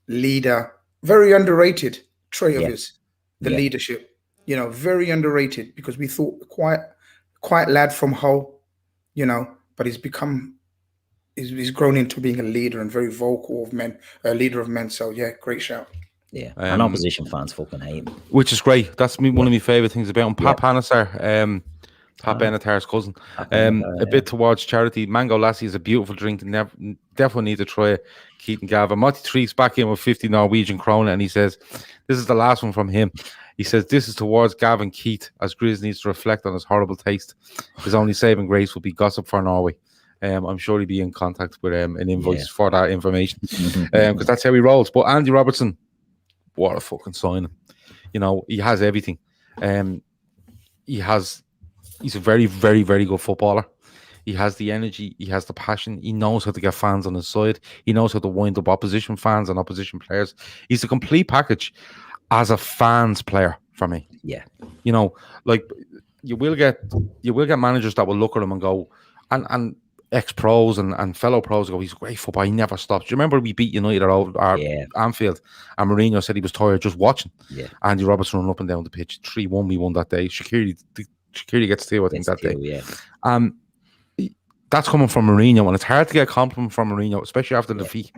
leader. Very underrated trait of his, the leadership. Very underrated, because we thought quiet lad from Hull, but he's grown into being a leader and very vocal of men, a leader of men. So great shout. Yeah, and opposition fans fucking hate him, which is great. That's one of my favorite things about him. Pat Panesar, Pat Benatar's cousin. A bit towards charity. Mango Lassie is a beautiful drink. Definitely need to try it. Keaton Gavin. Monty Trees back in with 50 Norwegian krona, and he says, this is the last one from him. He says, this is towards Gavin Keith, as Grizz needs to reflect on his horrible taste. His only saving grace will be gossip for Norway. I'm sure he'll be in contact with an invoice for that information, because that's how he rolls. But Andy Robertson, what a fucking signing. He has everything. He's a very, very, very good footballer. He has the energy. He has the passion. He knows how to get fans on his side. He knows how to wind up opposition fans and opposition players. He's a complete package. as a fans player for me. Yeah. You know, like you will get managers that will look at him and go, and ex-pros and fellow pros go, he's a great football, he never stops. Do you remember we beat United at Anfield, and Mourinho said he was tired just watching? Yeah. Andy Robertson running up and down the pitch, 3-1 we won that day. Shaqiri gets 2, I think, that day. Yeah. That's coming from Mourinho, and it's hard to get a compliment from Mourinho, especially after the defeat.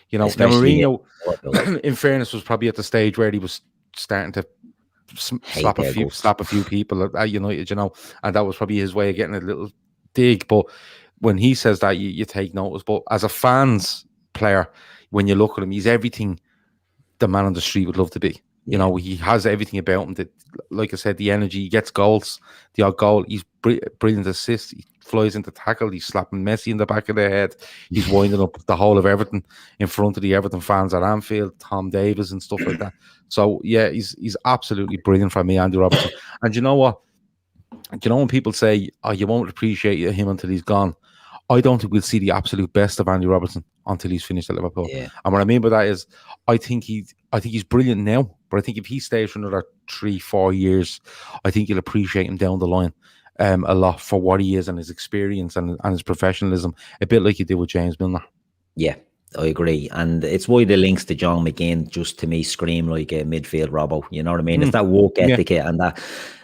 You know, now Mourinho, in fairness, was probably at the stage where he was starting to slap a few people at United, you know, and that was probably his way of getting a little dig. But when he says that, you take notice. But as a fans player, when you look at him, he's everything the man on the street would love to be. You know, he has everything about him. That, like I said, the energy, he gets goals, the odd goal. He's brilliant assist. He flies into tackle. He's slapping Messi in the back of the head. He's winding up the whole of Everton in front of the Everton fans at Anfield, Tom Davies and stuff like that. So yeah, he's absolutely brilliant for me, Andy Robertson. And you know what? You know when people say, "Oh, you won't appreciate him until he's gone," I don't think we'll see the absolute best of Andy Robertson until he's finished at Liverpool. Yeah. And what I mean by that is, I think he's brilliant now, but I think if he stays for another 3-4 years, I think you'll appreciate him down the line a lot for what he is and his experience and his professionalism, a bit like you did with James Milner. Yeah, I agree. And it's why the links to John McGinn just to me scream like a midfield Robbo. You know what I mean? It's that work ethic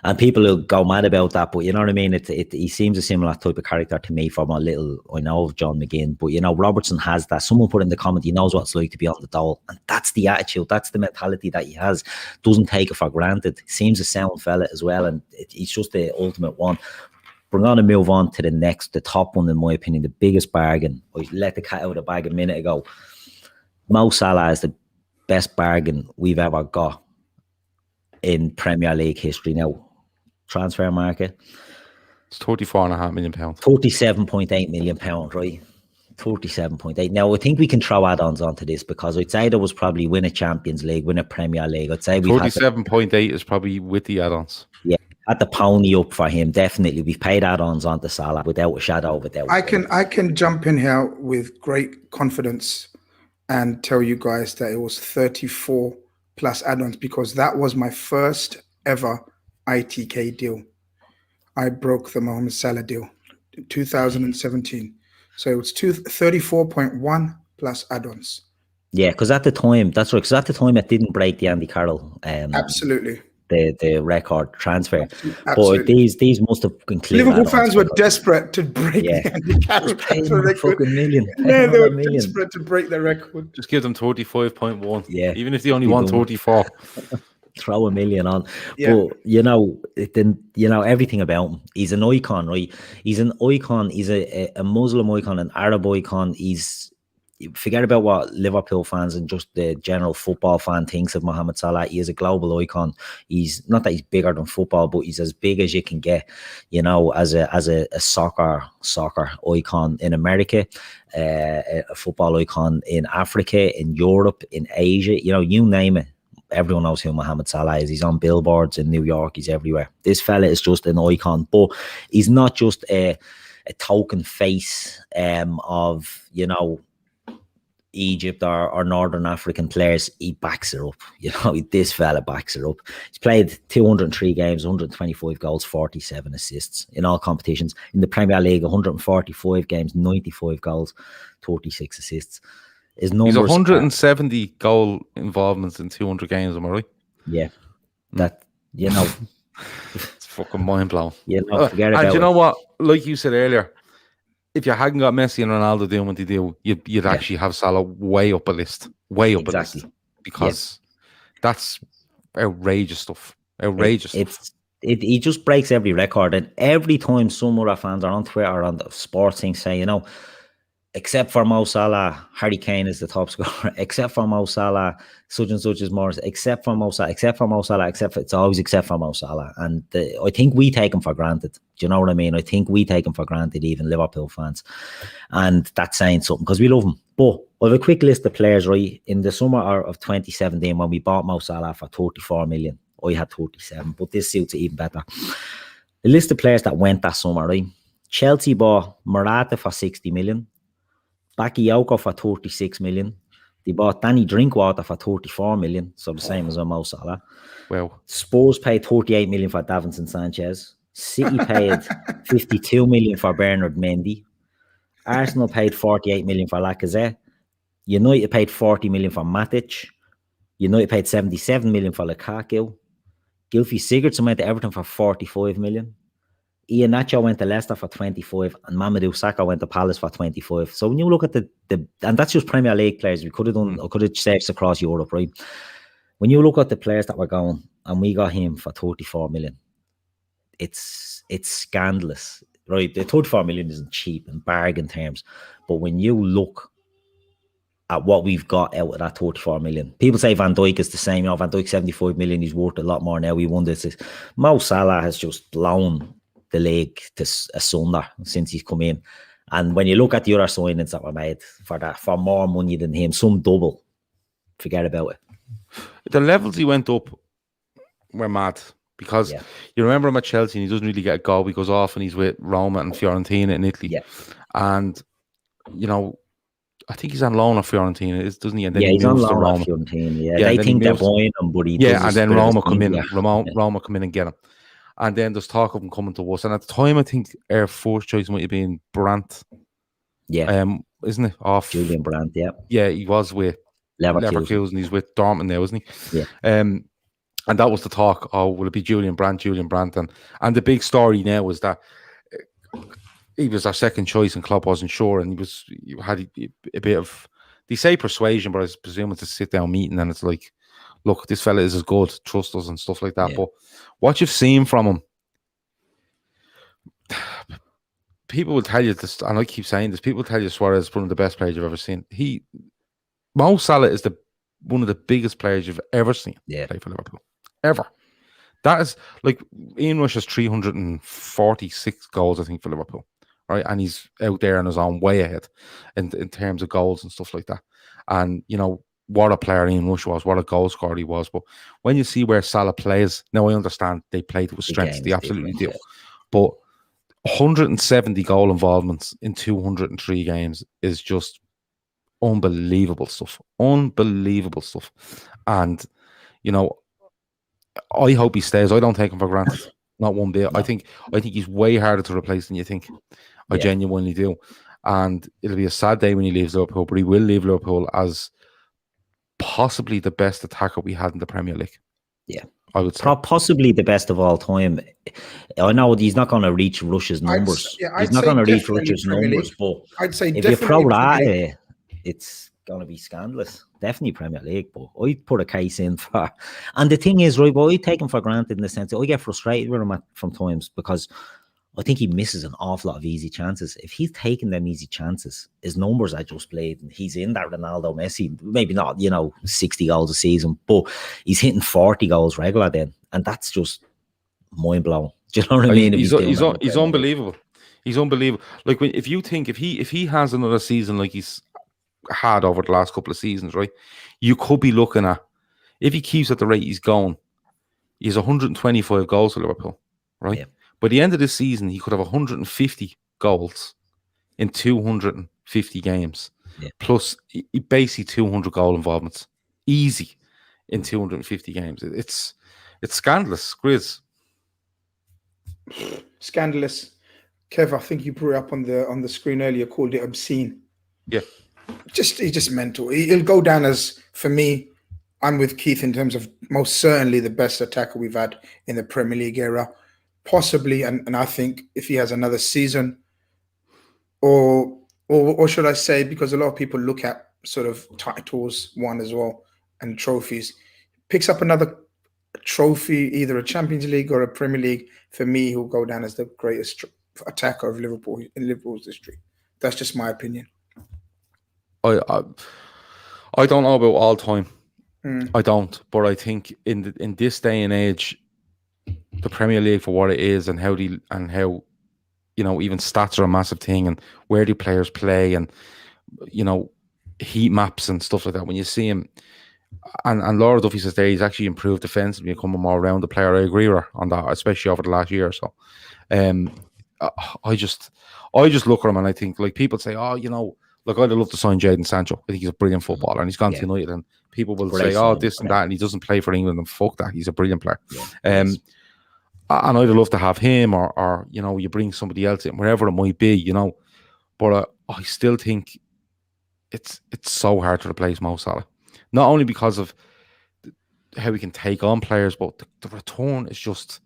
and people will go mad about that, but you know what I mean? He seems a similar type of character to me from a little I know of John McGinn. But you know, Robertson has that. Someone put in the comment, he knows what it's like to be on the dole. And that's the attitude, that's the mentality that he has. Doesn't take it for granted. Seems a sound fella as well, and he's just the ultimate one. We're going to move on to the top one, in my opinion, the biggest bargain. I let the cat out of the bag a minute ago. Mo Salah is the best bargain we've ever got in Premier League history now. Transfer market. It's £34.5 million. £37.8 million, right? 37.8. Now, I think we can throw add-ons onto this because I'd say there was probably win a Champions League, win a Premier League. I'd say 37.8 is probably with the add-ons. Yeah. Had the pony up for him, definitely. We've paid add-ons onto Salah without a shadow of a doubt. I can jump in here with great confidence and tell you guys that it was 34 plus add-ons because that was my first ever ITK deal. I broke the Mohamed Salah deal in 2017. So it was 34.1 plus add-ons. Yeah, because at the time, that's right, because at the time it didn't break the Andy Carroll. Absolutely. The record transfer. Absolutely. But these must have concluded. Liverpool fans were desperate to break the Andy Carroll transfer fucking million. Yeah, they were desperate to break their record. Just give them 35.1. Yeah. Even if they only won 34. Throw $1 million on. Yeah. But you know everything about him. He's an icon, right? He's an icon. He's a Muslim icon, an Arab icon. Forget about what Liverpool fans and just the general football fan thinks of Mohamed Salah. He is a global icon. He's not that he's bigger than football, but he's as big as you can get, you know, as a soccer icon in America, a football icon in Africa, in Europe, in Asia, you know, you name it. Everyone knows who Mohamed Salah is. He's on billboards in New York. He's everywhere. This fella is just an icon, but he's not just a token face of, you know, Egypt or Northern African players. He backs it up. You know, this fella backs it up. He's played 203 games, 125 goals, 47 assists in all competitions. In the Premier League, 145 games, 95 goals, 36 assists. His numbers, he's 170 goal involvements in 200 games, am I right? Yeah. That, you know. It's fucking mind-blowing. You know, forget about and you know what? Like you said earlier, if you hadn't got Messi and Ronaldo doing what they do, you'd actually have Salah way up a list. Way up a list. Because that's outrageous stuff. Outrageous stuff. He just breaks every record. And every time some other fans are on Twitter or on the sports thing say, you know, except for Mo Salah, Harry Kane is the top scorer. Except for Mo Salah, such and such is Morris. Except for Mo Salah, it's always except for Mo Salah. And I think we take him for granted. Do you know what I mean? I think we take him for granted, even Liverpool fans. And that's saying something because we love him. But I have a quick list of players, right? In the summer of 2017, when we bought Mo Salah for 34 million, I had 37, but this suits it even better. The list of players that went that summer, right? Chelsea bought Morata for 60 million. Bakayoko for 36 million, They bought Danny Drinkwater for 34 million, so the same as Mo Salah. Well, Spurs paid 38 million for Davinson Sanchez. City paid 52 million for Bernard Mendy. Arsenal paid 48 million for Lacazette. United paid 40 million for Matic. United paid 77 million for Lukaku. Gylfi Sigurdsson went to Everton for 45 million. Ian Nacho went to Leicester for 25, and Mamadou Sakho went to Palace for 25. So when you look at the and that's just Premier League players. We could have done, could have saved across Europe, right? When you look at the players that were going, and we got him for 34 million, it's scandalous, right? The 34 million isn't cheap in bargain terms, but when you look at what we've got out of that 34 million, people say Van Dijk is the same. Van Dijk 75 million, he's worth a lot more now. We won this. Mo Salah has just blown the league to asunder since he's come in. And when you look at the other signings that were made for more money than him, some double, forget about it. The levels he went up were mad, because you remember him at Chelsea and he doesn't really get a goal. He goes off and he's with Roma and Fiorentina in Italy. Yeah. And, I think he's on loan at Fiorentina, doesn't he? And then he's on moves to loan Roma. at Fiorentina. Yeah, they think they're buying him, but he does and then Roma come in. Roma come in and get him. And then there's talk of him coming to us. And at the time, I think our first choice might have been Brandt. Yeah. Isn't it? Off Julian Brandt, yeah. Yeah, he was with Leverkusen. He's with Dortmund now, isn't he? Yeah. And that was the talk. Oh, will it be Julian Brandt? And the big story now was that he was our second choice and Klopp wasn't sure. And he had a bit of, they say persuasion, but I was presuming it's a sit-down meeting. And it's like, look, this fella is as good, trust us and stuff like that. Yeah. But what you've seen from him, people will tell you this, and I keep saying this, people will tell you Suarez is one of the best players you've ever seen. Mo Salah is one of the biggest players you've ever seen play for Liverpool. Ever. That is, like, Ian Rush has 346 goals, I think, for Liverpool. Right? And he's out there on his own, way ahead in terms of goals and stuff like that. And, what a player Ian Rush was, what a goal scorer he was. But when you see where Salah plays, now I understand they play to his strengths, they absolutely do. But 170 goal involvements in 203 games is just unbelievable stuff. Unbelievable stuff. And, I hope he stays. I don't take him for granted. Not one bit. No. I think he's way harder to replace than you think. I genuinely do. And it'll be a sad day when he leaves Liverpool, but he will leave Liverpool as possibly the best attacker we had in the Premier League. Yeah. I would say. Possibly the best of all time. I know he's not going to reach Rush's numbers. He's not going to reach Rush's numbers, but I'd say if you pro rata, it's going to be scandalous. Definitely Premier League, but I'd put a case in for. And the thing is, right, I take him for granted in the sense that I get frustrated with him from times because I think he misses an awful lot of easy chances. If he's taking them easy chances, his numbers are just played, and he's in that Ronaldo Messi, maybe not, 60 goals a season, but he's hitting 40 goals regular then. And that's just mind blowing. Do you know what I mean? He's unbelievable. He's unbelievable. Like, if he has another season like he's had over the last couple of seasons, right? You could be looking at, if he keeps at the rate he's going, he's 125 goals for Liverpool, right? Yeah. By the end of this season, he could have 150 goals in 250 games, plus basically 200 goal involvements, easy in 250 games. It's scandalous, Grizz. Scandalous. Kev, I think you brought it up on the screen earlier, called it obscene. Yeah. He's just mental. He'll go down as, for me, I'm with Keith in terms of most certainly the best attacker we've had in the Premier League era. Possibly, and I think if he has another season, or should I say, because a lot of people look at sort of titles won as well and trophies, picks up another trophy, either a Champions League or a Premier League, for me, he'll go down as the greatest attacker of Liverpool in Liverpool's history. That's just my opinion. I don't know about all time. I don't, but I think in this day and age, the Premier League for what it is, and how even stats are a massive thing, and where do players play, and heat maps and stuff like that. When you see him, and Laura Duffy says there he's actually improved defensively, become a more rounded player. I agree with her on that, especially over the last year or so. I just look at him and I think, like, people say, Like, I'd love to sign Jadon Sancho. I think he's a brilliant footballer, and he's gone to United, and people will say, "Oh, this and that," and he doesn't play for England, and fuck that, he's a brilliant player. And I'd love to have him, or you know, you bring somebody else in, wherever it might be, you know. But I still think it's so hard to replace Mo Salah, not only because of how we can take on players, but the return is just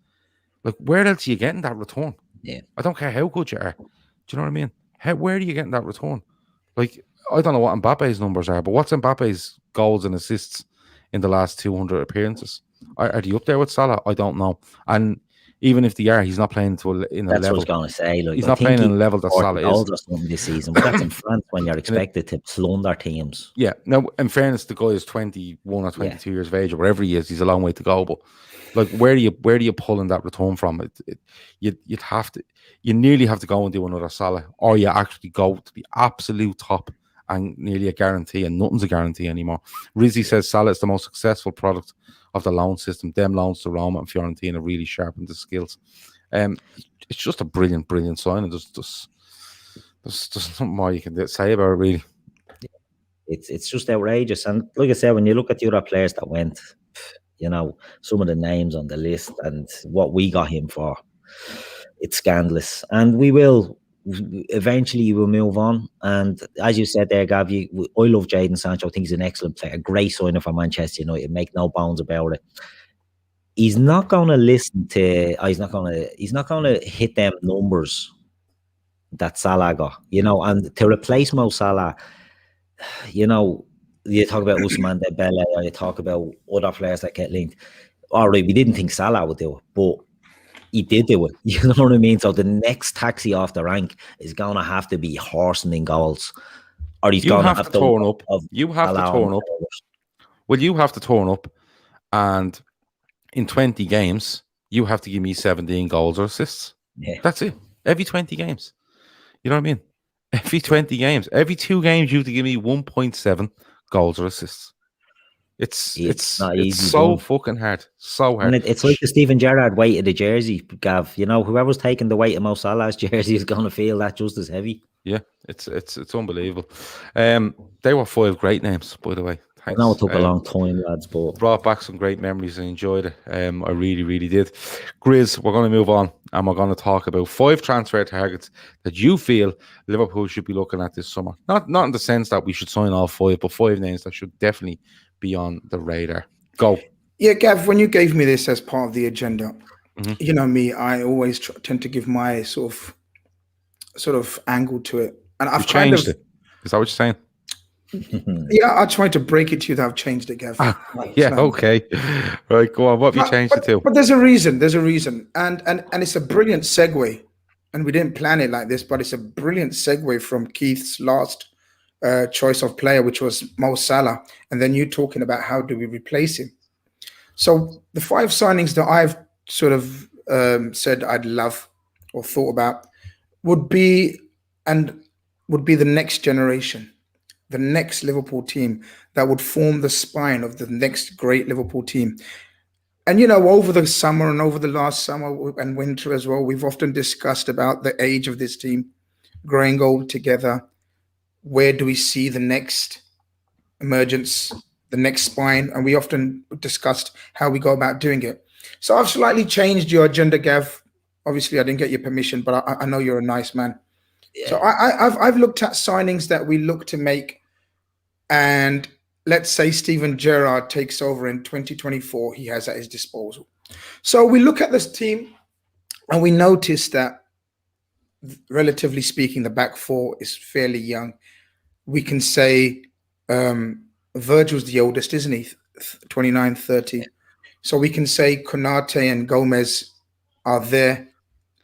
like, where else are you getting that return? Yeah, I don't care how good you are. Do you know what I mean? Where are you getting that return? Like, I don't know what Mbappe's numbers are, but what's Mbappe's goals and assists in the last 200 appearances? Are they up there with Salah? I don't know. And even if they are, he's not playing in a level. That's what I was going to say. Like, he's not playing in a level that Salah is. Or something this season, but that's in France when you're expected to plunder teams. Yeah. Now, in fairness, the guy is 21 or 22 years of age, or whatever he is. He's a long way to go. But like, where do you pull in that return from? You'd have to. You nearly have to go and do another Salah, or you actually go to the absolute top and nearly a guarantee, and nothing's a guarantee anymore. Rizzi says Salah is the most successful product of the loan system. Them loans to Roma and Fiorentina really sharpened the skills. It's just a brilliant signing. There's nothing more you can say about it, really. It's just outrageous. And like I said, when you look at the other players that went, you know, some of the names on the list and what we got him for, it's scandalous. And we will eventually move on. And as you said there, Gav, I love Jadon Sancho. I think he's an excellent player, a great signer for Manchester United. Make no bones about it. He's not going to listen to. He's not going to hit them numbers that Salah got. You know, and to replace Mo Salah, you know, you talk about Ousmane Dembele, or you talk about other players that get linked. All right, we didn't think Salah would do it, but he did do it. You know what I mean? So the next taxi off the rank is going to have to be horsing in goals, or he's going to have to turn up. You have to turn up. Well, you have to turn up, and in 20 games, you have to give me 17 goals or assists. Yeah, that's it. Every 20 games. You know what I mean? Every 20 games. Every 2 games, you have to give me 1.7 goals or assists. It's not easy. It's so fucking hard. So hard. And it's like the Steven Gerrard weight of the jersey, Gav. You know, whoever's taking the weight of Mo Salah's jersey is going to feel that just as heavy. Yeah, it's unbelievable. They were 5 great names, by the way. Thanks. I know it took a long time, lads, but brought back some great memories. I enjoyed it. I really, really did. Grizz, we're going to move on, and we're going to talk about 5 transfer targets that you feel Liverpool should be looking at this summer. Not in the sense that we should sign all 5, but 5 names that should definitely be on the radar. Go. Yeah, Gav, when you gave me this as part of the agenda, you know me, I always tend to give my sort of angle to it. And I've changed it. Is that what you're saying? Yeah, I tried to break it to you that I've changed it, Gav. Okay. Right, go on. What have you changed it to? But there's a reason. And it's a brilliant segue. And we didn't plan it like this, but it's a brilliant segue from Keith's last choice of player, which was Mo Salah. And then you talking about how do we replace him. So the 5 signings that I've sort of said I'd love or thought about would be the next generation. The next Liverpool team that would form the spine of the next great Liverpool team. And, you know, over the summer and over the last summer and winter as well, we've often discussed about the age of this team, growing old together. Where do we see the next emergence, the next spine? And we often discussed how we go about doing it. So I've slightly changed your agenda, Gav. Obviously, I didn't get your permission, but I know you're a nice man. Yeah. So I've looked at signings that we look to make, and let's say Steven Gerrard takes over in 2024, he has at his disposal. So we look at this team and we notice that, relatively speaking, the back 4 is fairly young. We can say Virgil's the oldest, isn't he? 29, 30. So we can say Konate and Gomez are there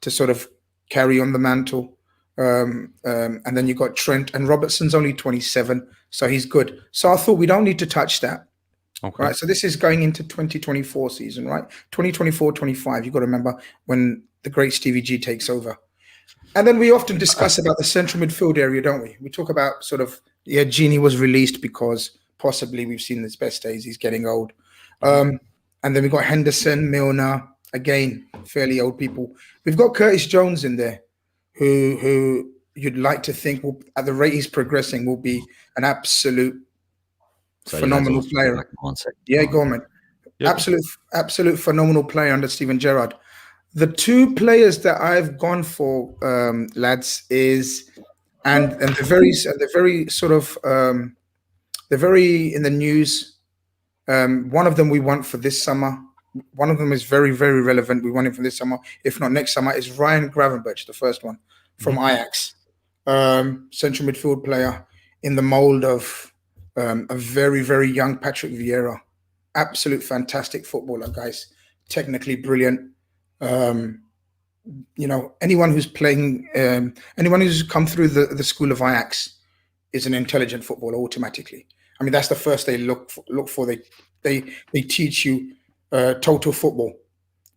to sort of carry on the mantle. And then you got Trent, and Robertson's only 27, so he's good. So I thought we don't need to touch that. Okay. Right. So this is going into 2024 season, right? 2024-25. You've got to remember when the great Stevie G takes over. And then we often discuss about the central midfield area, don't we? We talk about sort of, Gini was released because possibly we've seen his best days. He's getting old. And then we've got Henderson, Milner, again, fairly old people. We've got Curtis Jones in there, who you'd like to think at the rate he's progressing will be an absolute phenomenal player. Yeah, go on, man. Yep. Absolute phenomenal player under Steven Gerrard. The two players that I've gone for, lads, is and they're very sort of they're very in the news. One of them we want for this summer. One of them is very, very relevant. We want him for this summer, if not next summer. Is Ryan Gravenbach, the first one from Ajax, central midfield player in the mold of a very, very young Patrick Vieira. Absolute fantastic footballer, guys. Technically brilliant. Anyone who's playing, anyone who's come through the school of Ajax is an intelligent footballer automatically. I mean, that's the first they look for. They teach you total football.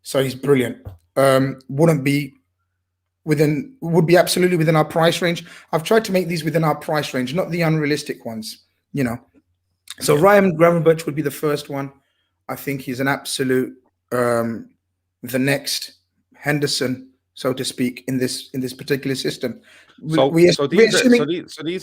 So he's brilliant. Would be absolutely within our price range. I've tried to make these within our price range, not the unrealistic ones, So Ryan Gravenbach would be the first one. I think he's an absolute the next Henderson, so to speak, in this particular system. So these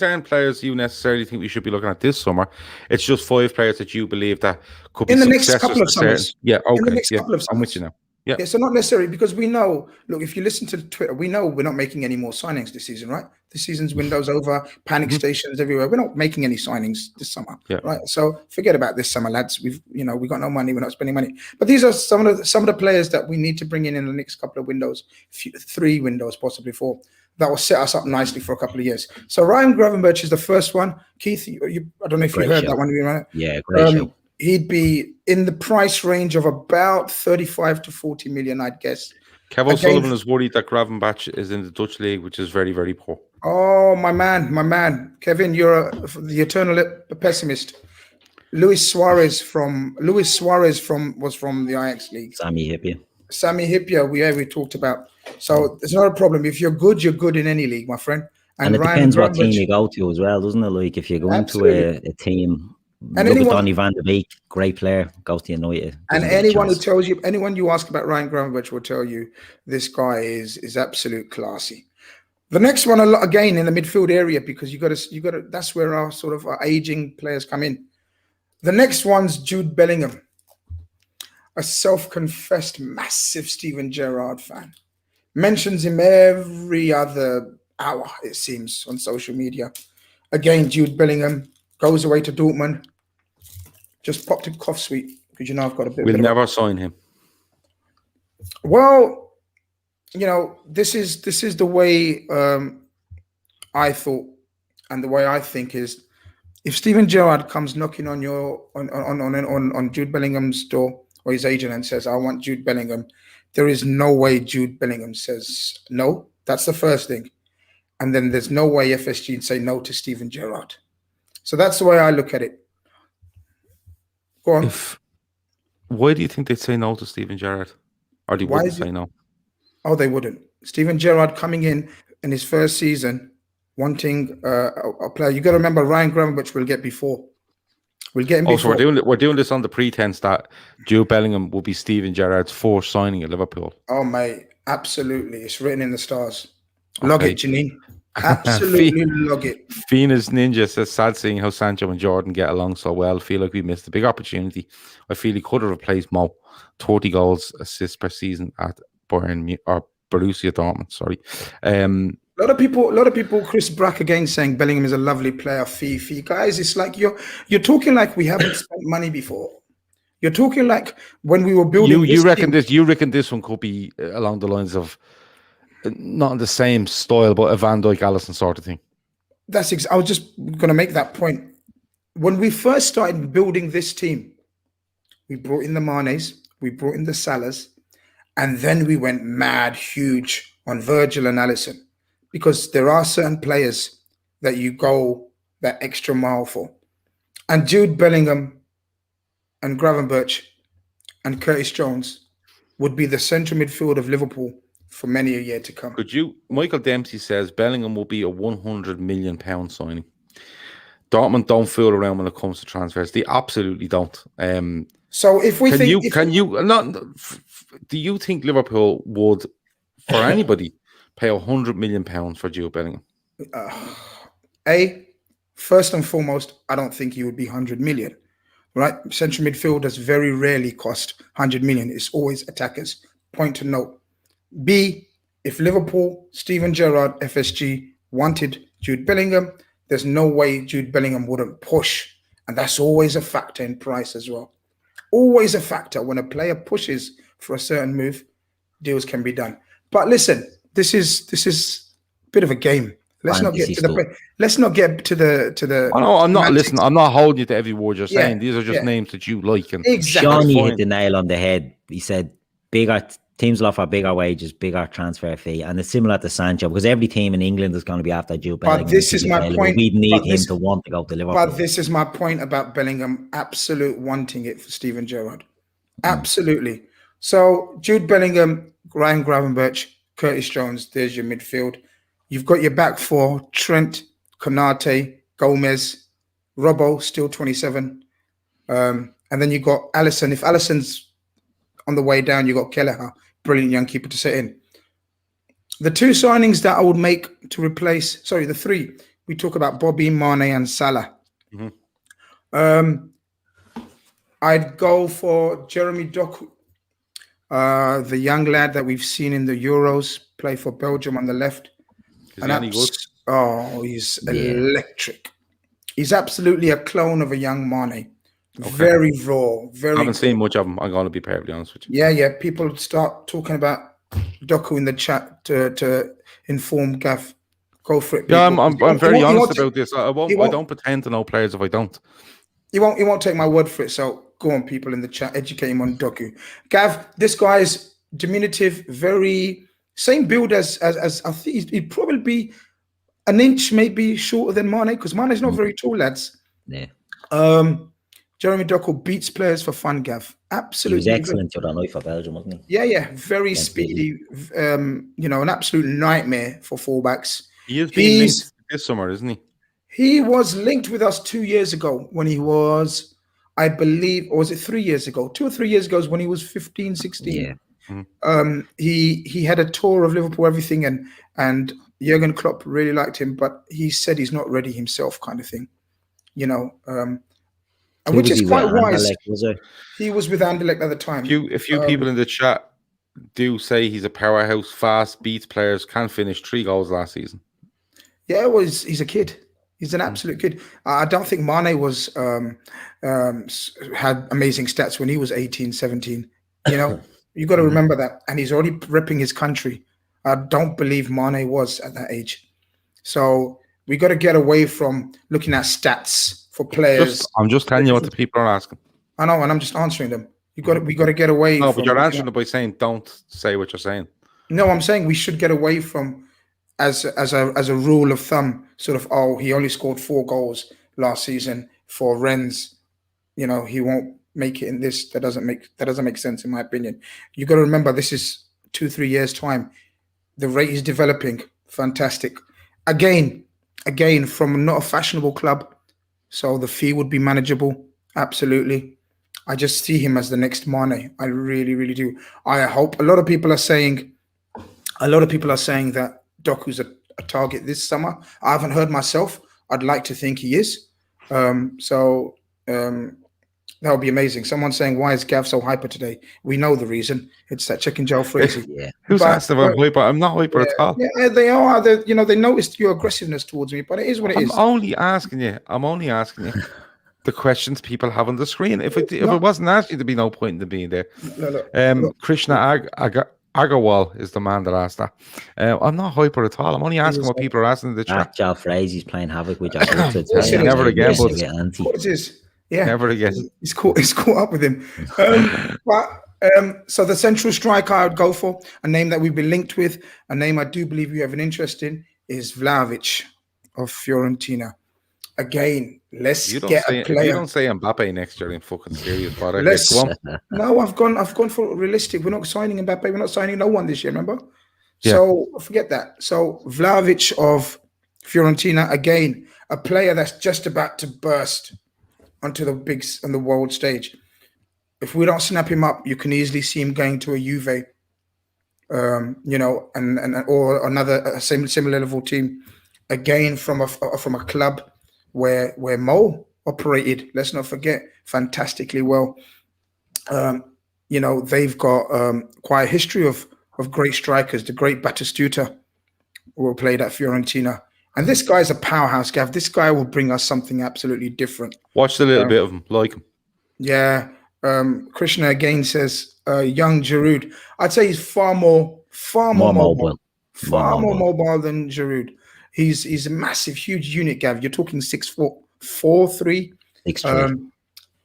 aren't players you necessarily think we should be looking at this summer. It's just 5 players that you believe that could be in the next couple of summers. Yeah, okay. In the next couple of summers. I'm with you now. Yeah. So not necessarily, because we know, look, if you listen to Twitter, we know we're not making any more signings this season, right? This season's window's over, panic stations everywhere. We're not making any signings this summer, right? So forget about this summer, lads. We got no money. We're not spending money. But these are some of the players that we need to bring in the next couple of windows, 3 windows, possibly 4, that will set us up nicely for a couple of years. So Ryan Gravenbach is the first one. Keith, I don't know if you heard that one. Right? Yeah, great show. He'd be in the price range of about 35 to 40 million, I'd guess. Kevin Sullivan is worried that Gravenbach is in the Dutch league, which is very, very poor. Oh, my man. Kevin, you're the eternal pessimist. Luis Suarez was from the Ajax league. Sami Hyypiä, we talked about. So there's not a problem. If you're good in any league, my friend. And it depends what team you go to as well, doesn't it? Like if you go into a team. And look at Donny van de Beek, great player, goes to United. And anyone you ask about Ryan Gravenbach will tell you this guy is absolute classy. The next one, again, in the midfield area, because you got to. That's where our sort of our aging players come in. The next one's Jude Bellingham, a self-confessed massive Steven Gerrard fan. Mentions him every other hour, it seems, on social media. Again, Jude Bellingham goes away to Dortmund. Just popped a cough sweet because I've got a bit. We'll never sign him. Well, this is the way I thought, and the way I think is, if Steven Gerrard comes knocking on Jude Bellingham's door or his agent and says, "I want Jude Bellingham," there is no way Jude Bellingham says no. That's the first thing, and then there's no way FSG would say no to Steven Gerrard. So that's the way I look at it. Go on. Why do you think they'd say no to Steven Gerrard? Or they wouldn't say no? Oh, they wouldn't. Steven Gerrard coming in his first season, wanting a player. You got to remember, Ryan Gravenbach will get before. We'll get him before. So we're doing this on the pretense that Jude Bellingham will be Steven Gerrard's 4th signing at Liverpool. Oh, mate, absolutely. It's written in the stars. Log it, Janine. Absolutely log it. Venus Ninja says, sad seeing how Sancho and Jordan get along so well. Feel like we missed a big opportunity. I feel he could have replaced Mo. 30 goals, assists per season at Borussia Dortmund. Sorry. A lot of people. Chris Brack again saying Bellingham is a lovely player. Fee, guys. It's like you're talking like we haven't spent money before. You're talking like when we were building. You reckon this one could be along the lines of, not in the same style, but a Van Dijk, Alisson sort of thing. I was just going to make that point. When we first started building this team, we brought in the Manes, we brought in the Salahs, and then we went mad, huge on Virgil and Alisson, because there are certain players that you go that extra mile for. And Jude Bellingham and Gravenbach and Curtis Jones would be the central midfield of Liverpool for many a year to come. Michael Dempsey says Bellingham will be a £100 million signing. Dortmund don't fool around when it comes to transfers. They absolutely don't. So if we do you think Liverpool would, for anybody, pay £100 million for Jude Bellingham? First and foremost, I don't think he would be 100 million. Right? Central midfielders very rarely cost 100 million. It's always attackers. Point to note. B, if Liverpool, Steven Gerrard, FSG wanted Jude Bellingham, there's no way Jude Bellingham wouldn't push. And that's always a factor in price as well. Always a factor. When a player pushes for a certain move, deals can be done. But listen, this is a bit of a game. Let's not get to the. Oh, no, I'm not listening. I'm not holding you to every word you're saying. These are just names that you like. And exactly. Shawnee hit the nail on the head. He said bigger teams will offer bigger wages, bigger transfer fee, and it's similar to Sancho because every team in England is going to be after Jude Bellingham. But this is my point. We need him to want to go to Liverpool. But this is my point about Bellingham absolute wanting it for Steven Gerrard. Absolutely. So Jude Bellingham, Ryan Gravenbach, Curtis Jones, there's your midfield. You've got your back four, Trent, Konate, Gomez, Robbo, still 27. And then you've got Alisson. If Alisson's on the way down, you've got Kelleher, brilliant young keeper to sit in. The two signings that I would make to replace, the three, we talk about Bobby, Mane, and Salah. I'd go for Jeremy Doku, the young lad that we've seen in the Euros, play for Belgium on the left. Is he any good? He's electric. He's absolutely a clone of a young Mane. Okay. Very raw. Very. I haven't seen much of him. I'm going to be perfectly honest with you. Yeah. People start talking about Doku in the chat to inform Gav. Go for it. People. Yeah, I'm very honest about this. I don't pretend to know players if I don't. He won't take my word for it. So go on, people in the chat, educate him on Doku. Gav, this guy's diminutive, very. Same build as I think he'd probably be an inch maybe shorter than Mane because Mane's not very tall, lads. Yeah. Jeremy Doku beats players for fun, Gav. Absolutely. He was excellent the other night for Belgium, wasn't he? Yeah. Very speedy. An absolute nightmare for fullbacks. He is being linked this summer, isn't he? He was linked with us 2 years ago when he was, I believe, or was it 3 years ago? 2 or 3 years ago when he was 15, 16. Yeah. He had a tour of Liverpool, everything, and Jurgen Klopp really liked him, but he said he's not ready himself, kind of thing, which is quite wise. He was with Anderlecht at the time. A few people in the chat do say he's a powerhouse, fast, beats players, can finish 3 goals last season. Yeah, he's a kid. He's an absolute kid. I don't think Mane was had amazing stats when he was 18, 17. You got to remember that. And he's already repping his country. I don't believe Mane was at that age. So we got to get away from looking at stats for players. I'm just telling you what the people are asking. I know, and I'm just answering them. We got to get away. No, but you're answering it by saying don't say what you're saying. No, I'm saying we should get away from as a rule of thumb, sort of, he only scored 4 goals last season for Rennes. He won't make it in this. That doesn't make sense in my opinion. You got to remember this is 2-3 years time. The rate is developing. Fantastic. Again, from not a fashionable club, so the fee would be manageable. Absolutely. I just see him as the next Mane. I really, really do. I hope a lot of people are saying that Doku's a target this summer. I haven't heard myself. I'd like to think he is. That would be amazing. Someone's saying, why is Gav so hyper today? We know the reason. It's that chicken Joe Fraser. Yeah. Who's asked if I'm hyper? I'm not hyper at all. Yeah, they are. They noticed your aggressiveness towards me, but it is what it is. I'm only asking you the questions people have on the screen. If it wasn't asked, there'd be no point in being there. Look. Krishna Agarwal is the man that asked that. I'm not hyper at all. I'm only asking what people are asking in the chat. Joe Fraser's playing havoc with you. Never again, but what it is. Yeah, never again. He's caught up with him. So the central striker I would go for, a name that we've been linked with, a name I do believe you have an interest in, is Vlahovic of Fiorentina. Again, let's get a player. You don't say Mbappe next year in fucking serious, brother. No, I've gone for realistic. We're not signing Mbappe. We're not signing no one this year. Remember? Yeah. So forget that. So Vlahovic of Fiorentina, again, a player that's just about to burst onto the world stage. If we don't snap him up, you can easily see him going to a Juve, or another similar level team. again from a club where Mo operated. Let's not forget, fantastically well. You know, they've got quite a history of great strikers. The great Batistuta who played at Fiorentina. And this guy's a powerhouse, Gav. This guy will bring us something absolutely different. Watched a little bit of him, like him. Yeah. Krishna again says, young Giroud. I'd say he's far more mobile. Far more mobile than Giroud. He's a massive, huge unit, Gav. You're talking 6'4", 4'3",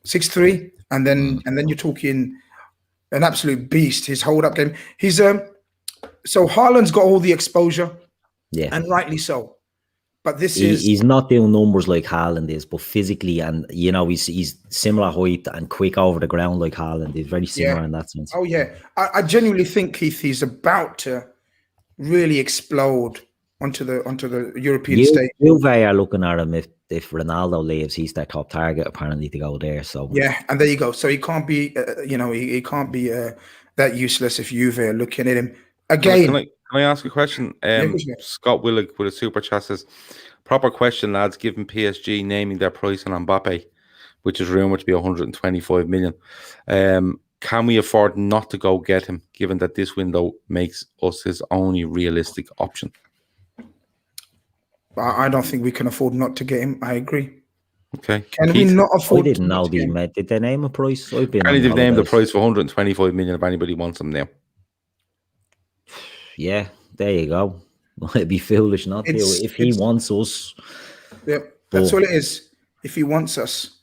6'3", and then you're talking an absolute beast. His hold-up game. He's so Haaland's got all the exposure, and rightly so. But he's not doing numbers like Haaland is, but physically, and you know, he's similar height and quick over the ground like Haaland. He's very similar in that sense. Oh yeah, I genuinely think, Keith, he's about to really explode onto the European stage. Juve are looking at him if Ronaldo leaves, he's their top target apparently to go there. So yeah, and there you go. So he can't be, he can't be that useless if Juve are looking at him again. Can I ask a question? Scott Willig with a super chat says, proper question, lads, given PSG naming their price on Mbappe, which is rumoured to be 125 million. Can we afford not to go get him, given that this window makes us his only realistic option? I don't think we can afford not to get him. I agree. Okay. Can we not afford? I didn't know did they name a price? They've named the price for 125 million if anybody wants him now. Yeah, there you go. It'd be foolish not to. If he wants us. Yep, that's all it is. If he wants us.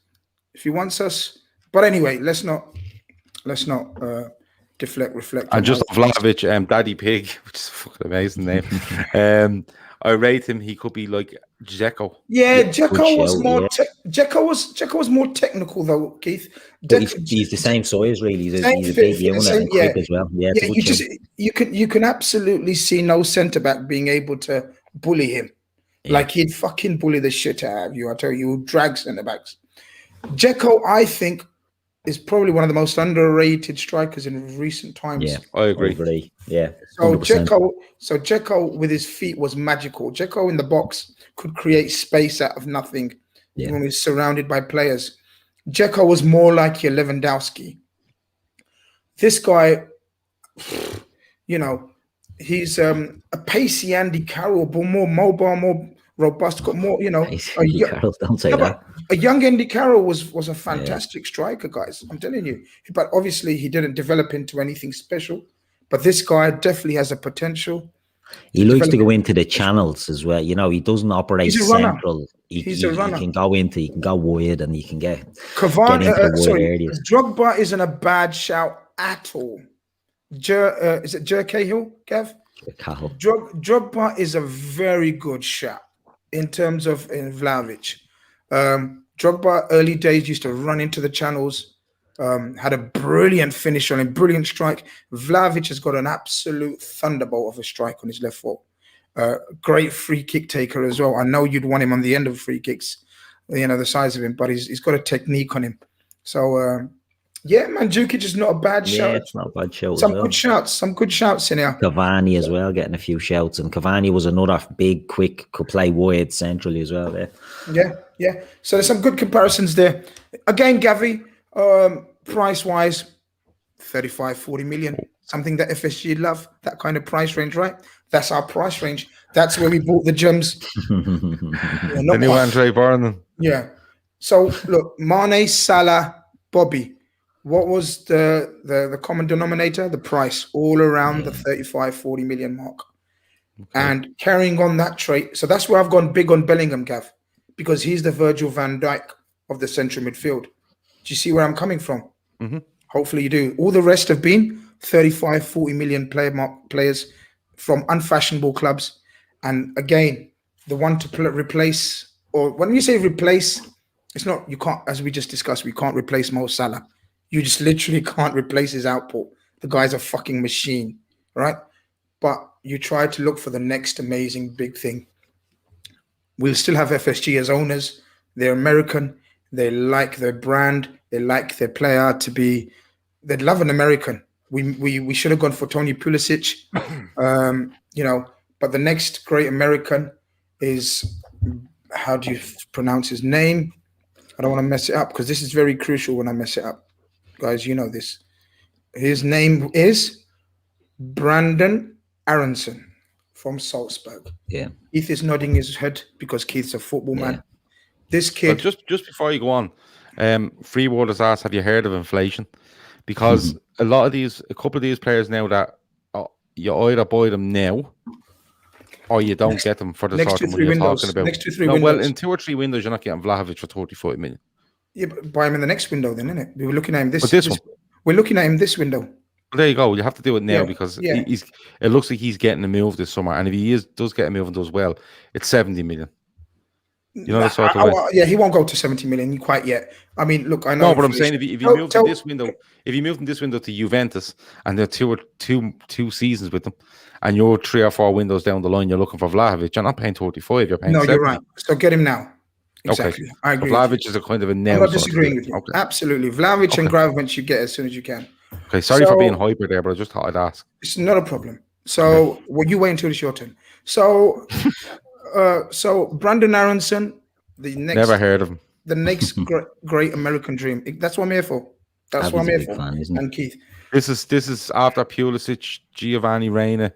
But anyway, let's not reflect. And just Vlahovic, Daddy Pig, which is a fucking amazing name. I rate him. He could be like Dzeko. Yeah, Dzeko was more. Dzeko was more technical though, Keith. He's the same size, really. He's a big unit and quick as well. Yeah, you can absolutely see no centre back being able to bully him. Yeah. Like he'd fucking bully the shit out of you. I tell you, he'll drag centre backs. Dzeko, I think, is probably one of the most underrated strikers in recent times. Yeah, I agree. Yeah. 100%. So Dzeko with his feet was magical. Dzeko in the box could create space out of nothing when he's surrounded by players. Dzeko was more like your Lewandowski. This guy, you know, he's a pacey Andy Carroll, but more mobile, more robust, got more, you know. Don't say that. A young Andy Carroll was a fantastic striker, guys. I'm telling you. But obviously, he didn't develop into anything special. But this guy definitely has a potential. He likes to go into the channels as well. You know, he doesn't operate central. He's a runner. He can go wide and he can get into the wide areas. Drogba isn't a bad shout at all. Is it Jer Cahill, Kev? Drogba is a very good shout in terms of Vlahovic. Drogba early days used to run into the channels, had a brilliant finish on him, brilliant strike. Vlahovic has got an absolute thunderbolt of a strike on his left foot. Great free kick taker as well. I know you'd want him on the end of free kicks, you know, the size of him, but he's got a technique on him. So, yeah, Mandzukic is not a bad shout. Yeah, it's not a bad shout. Some good shouts in here. Cavani as well, getting a few shouts. And Cavani was another big, quick, could play wide centrally as well there. Yeah. So there's some good comparisons there. Again, Gavi, price-wise, 35, 40 million. Something that FSG love, that kind of price range, right? That's our price range. That's where we bought the gems. The new Andre Barnum. Yeah. So, look, Mane, Salah, Bobby. What was the common denominator? The price, all around the 35, 40 million mark. Okay. And carrying on that trait. So that's where I've gone big on Bellingham, Gav, because he's the Virgil van Dijk of the central midfield. Do you see where I'm coming from? Mm-hmm. Hopefully you do. All the rest have been 35, 40 million players from unfashionable clubs. And again, the one to replace, or when you say replace, it's not, you can't, as we just discussed, we can't replace Mo Salah. You just literally can't replace his output. The guy's a fucking machine, right? But you try to look for the next amazing big thing. We'll still have FSG as owners. They're American. They like their brand. They like their player to be. They'd love an American. We should have gone for Tony Pulisic, you know. But the next great American is, how do you pronounce his name? I don't want to mess it up because this is very crucial when I mess it up. Guys, you know this. His name is Brandon Aronson from Salzburg. Yeah. Keith is nodding his head because Keith's a football man. This kid... But just before you go on, Freewater has asked, have you heard of inflation? Because a couple of these players now that you either buy them now or you don't get them for the sort of money you're talking about. Next 2 3 windows. Well, in 2 or 3 windows, you're not getting Vlahovic for 35 million. Yeah, but buy him in the next window then, innit? We were looking at him this one. We're looking at him this window. Well, there you go. You have to do it now because it looks like he's getting a move this summer. And if he does get a move and does well, it's 70 million. You know the sort of way. Yeah, he won't go to 70 million quite yet. I mean, look, I know. No, but I'm saying if he moved in this window, to Juventus and they're two seasons with them, and you're 3 or 4 windows down the line, you're looking for Vlahovic, you're not paying 35, you're paying 70. You're right. So get him now. Exactly. Okay. I agree. So Vlahovic is a kind of a now. I'm not disagreeing with you. Okay. Absolutely. Vlahovic and Gravenbach you get as soon as you can. Okay, sorry for being hyper there, but I just thought I'd ask. It's not a problem. So you wait until it's your turn. So Brandon Aronson, the next, never heard of him. The next great American dream. That's what I'm here for. That's what I'm here for. Fan, and Keith. This is after Pulisic, Giovanni Reina.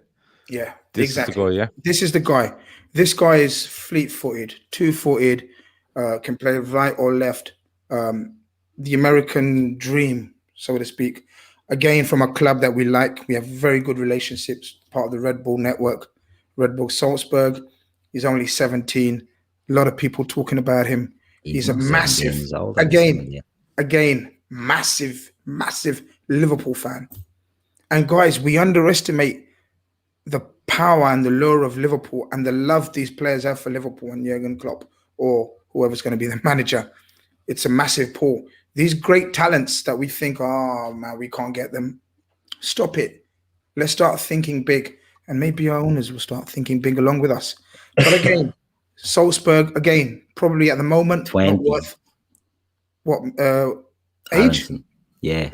Yeah, this exactly. is the guy, yeah? This is the guy. This guy is fleet-footed, two-footed, can play right or left. The American dream, so to speak. Again, from a club that we like. We have very good relationships, part of the Red Bull network. Red Bull Salzburg. He's only 17. A lot of people talking about him. He's a massive, massive Liverpool fan. And guys, we underestimate the power and the lure of Liverpool and the love these players have for Liverpool and Jurgen Klopp or whoever's going to be the manager. It's a massive pull. These great talents that we think, oh man, we can't get them. Stop it. Let's start thinking big. And maybe our owners will start thinking big along with us. But again, Salzburg, again, probably at the moment, 20. not worth what age? Yeah.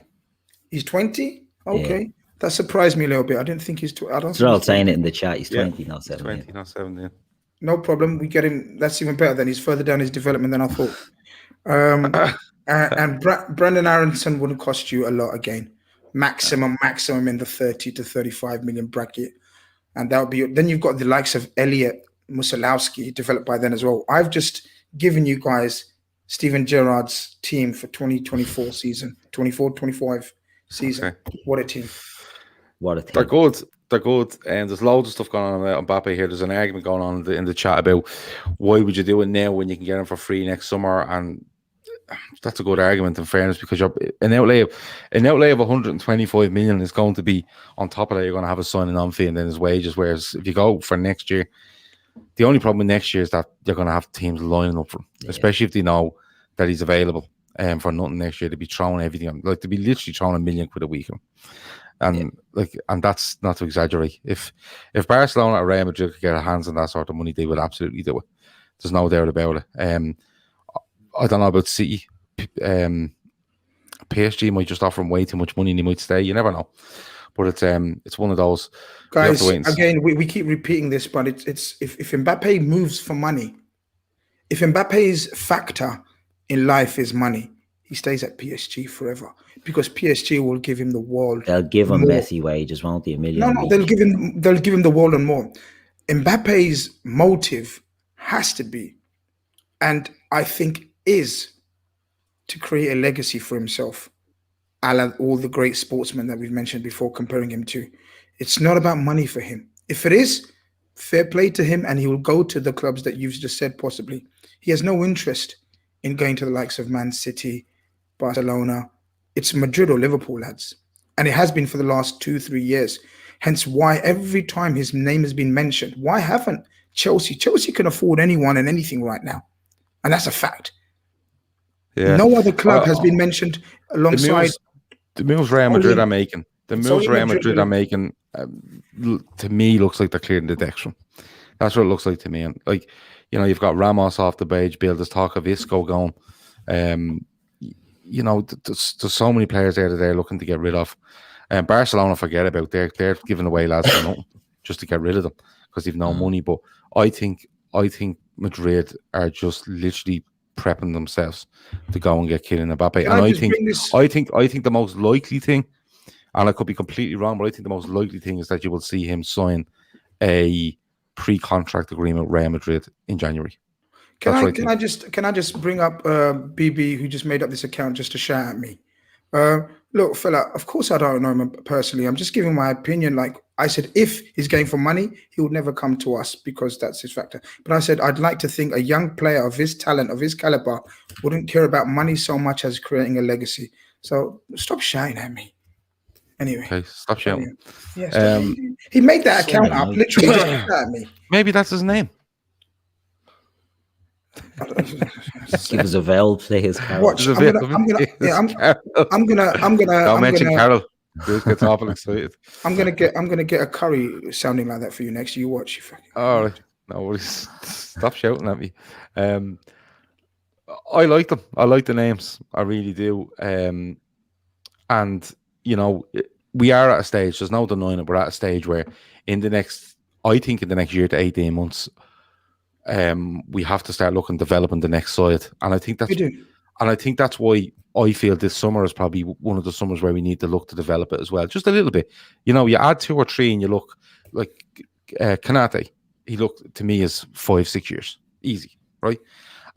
He's 20? Okay. Yeah. That surprised me a little bit. I didn't think he's 20. I don't. They're all saying it in the chat. He's 20, not 17. 20, not 17. No problem. We get him. That's even better. Then he's further down his development than I thought. And Brandon Aronson wouldn't cost you a lot again. Maximum in the 30 to 35 million bracket. And that would be, then you've got the likes of Elliot Musolowski developed by then as well. I've just given you guys Steven Gerrard's team for 2024 season, 24-25 season. Okay. What a team. What a team. They're good. And there's loads of stuff going on about Mbappe here. There's an argument going on in the chat about why would you do it now when you can get him for free next summer? And that's a good argument in fairness, because an outlay of 125 million is going to be on top of that. You're going to have a signing on fee and then his wages. Whereas if you go for next year, the only problem with next year is that you're going to have teams lining up for him, especially if they know that he's available for nothing next year. To be throwing everything, like to be literally throwing £1 million a week, and and that's not to exaggerate. If Barcelona or Real Madrid could get their hands on that sort of money, they would absolutely do it. There's no doubt about it. I don't know about City. PSG might just offer him way too much money and he might stay. You never know. But it's one of those. Guys, again, we keep repeating this, but it's if Mbappe moves for money, if Mbappe's factor in life is money, he stays at PSG forever, because PSG will give him the world. They'll give him Messi wages, won't they? $1 million. No, they'll give him the world and more. Mbappe's motive has to be, and I think is, to create a legacy for himself, a la all the great sportsmen that we've mentioned before, comparing him to. It's not about money for him. If it is, fair play to him, and he will go to the clubs that you've just said possibly. He has no interest in going to the likes of Man City, Barcelona. It's Madrid or Liverpool, lads. And it has been for the last 2-3 years. Hence why every time his name has been mentioned, why haven't Chelsea? Chelsea can afford anyone and anything right now. And that's a fact. Yeah. No other club has been mentioned alongside. The moves Real Madrid are making. The moves Real Madrid are making, to me, looks like they're clearing the decks from. That's what it looks like to me. And you've got Ramos off the bench, Bill. There's talk of Isco going. There's so many players there that they're looking to get rid of. Barcelona, forget about. They're giving away lads for nothing just to get rid of them because they've no money. But I think I think Madrid are just literally prepping themselves to go and get Kylian Mbappe. And I think the most likely thing, and I could be completely wrong, but I think the most likely thing is that you will see him sign a pre-contract agreement with Real Madrid in January. Can I just bring up BB, who just made up this account just to shout at me? Look, fella, of course I don't know him personally. I'm just giving my opinion. Like I said, if he's going for money, he would never come to us because that's his factor. But I said, I'd like to think a young player of his talent, of his caliber, wouldn't care about money so much as creating a legacy. So stop shouting at me. Anyway. Okay, stop shouting. Yes, he made that account up, literally just to shout at me. Maybe that's his name. Give us a vowel, please. Watch. I'm gonna. Don't mention Carol. Bruce gets awful excited. I'm gonna get a curry sounding like that for you next. You watch. All right. No worries. Stop shouting at me. I like them. I like the names. I really do. And you know, we are at a stage. There's no denying it. We're at a stage where in the next year to 18 months. We have to start looking, developing the next side, and I think that's why I feel this summer is probably one of the summers where we need to look to develop it as well, just a little bit. You know, you add 2 or 3, and you look like Kanate. He looked to me as 5-6 years, easy, right?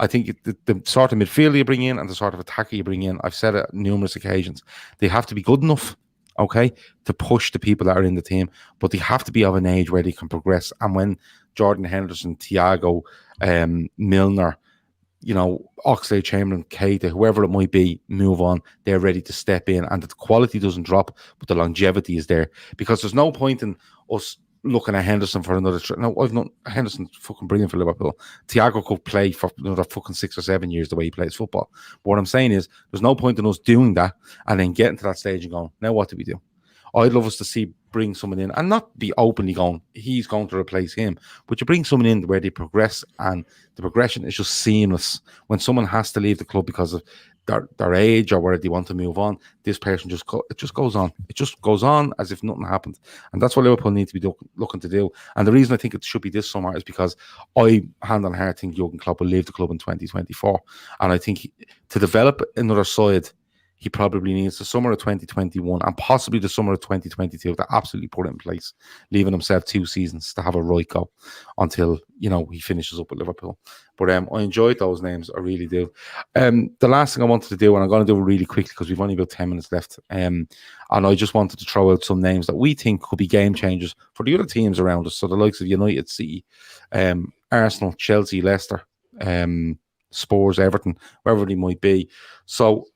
I think the sort of midfielder you bring in and the sort of attacker you bring in, I've said it on numerous occasions, they have to be good enough, okay, to push the people that are in the team, but they have to be of an age where they can progress. And when Jordan Henderson, Thiago, Milner, you know, Oxlade-Chamberlain, Keita, whoever it might be, move on, they're ready to step in, and the quality doesn't drop, but the longevity is there. Because there's no point in us looking at Henderson for another. Henderson's fucking brilliant for Liverpool. Thiago could play for another fucking 6 or 7 years the way he plays football. But what I'm saying is, there's no point in us doing that and then getting to that stage and going, now what do we do? I'd love us to bring someone in and not be openly going, he's going to replace him, but you bring someone in where they progress, and the progression is just seamless. When someone has to leave the club because of their age or where they want to move on, this person just goes on. It just goes on as if nothing happened. And that's what Liverpool need to be looking to do. And the reason I think it should be this summer is because I, hand on heart, think Jurgen Klopp will leave the club in 2024. And I think to develop another side, he probably needs the summer of 2021 and possibly the summer of 2022 to absolutely put it in place, leaving himself 2 seasons to have a right go until, you know, he finishes up with Liverpool. But I enjoyed those names, I really do. The last thing I wanted to do, and I'm going to do it really quickly because we've only about 10 minutes left, and I just wanted to throw out some names that we think could be game changers for the other teams around us. So the likes of United, City, Arsenal, Chelsea, Leicester, Spurs, Everton, wherever they might be. So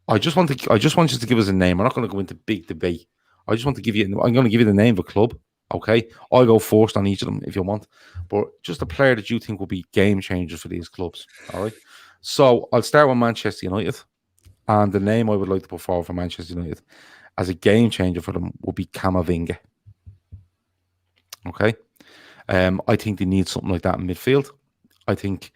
I just want you to give us a name. I'm not going to go into big debate. I just want to give you. I'm going to give you the name of a club. Okay, I'll go first on each of them if you want. But just a player that you think will be game changers for these clubs. All right. So I'll start with Manchester United, and the name I would like to put forward for Manchester United as a game changer for them would be Camavinga. Okay. I think they need something like that in midfield. I think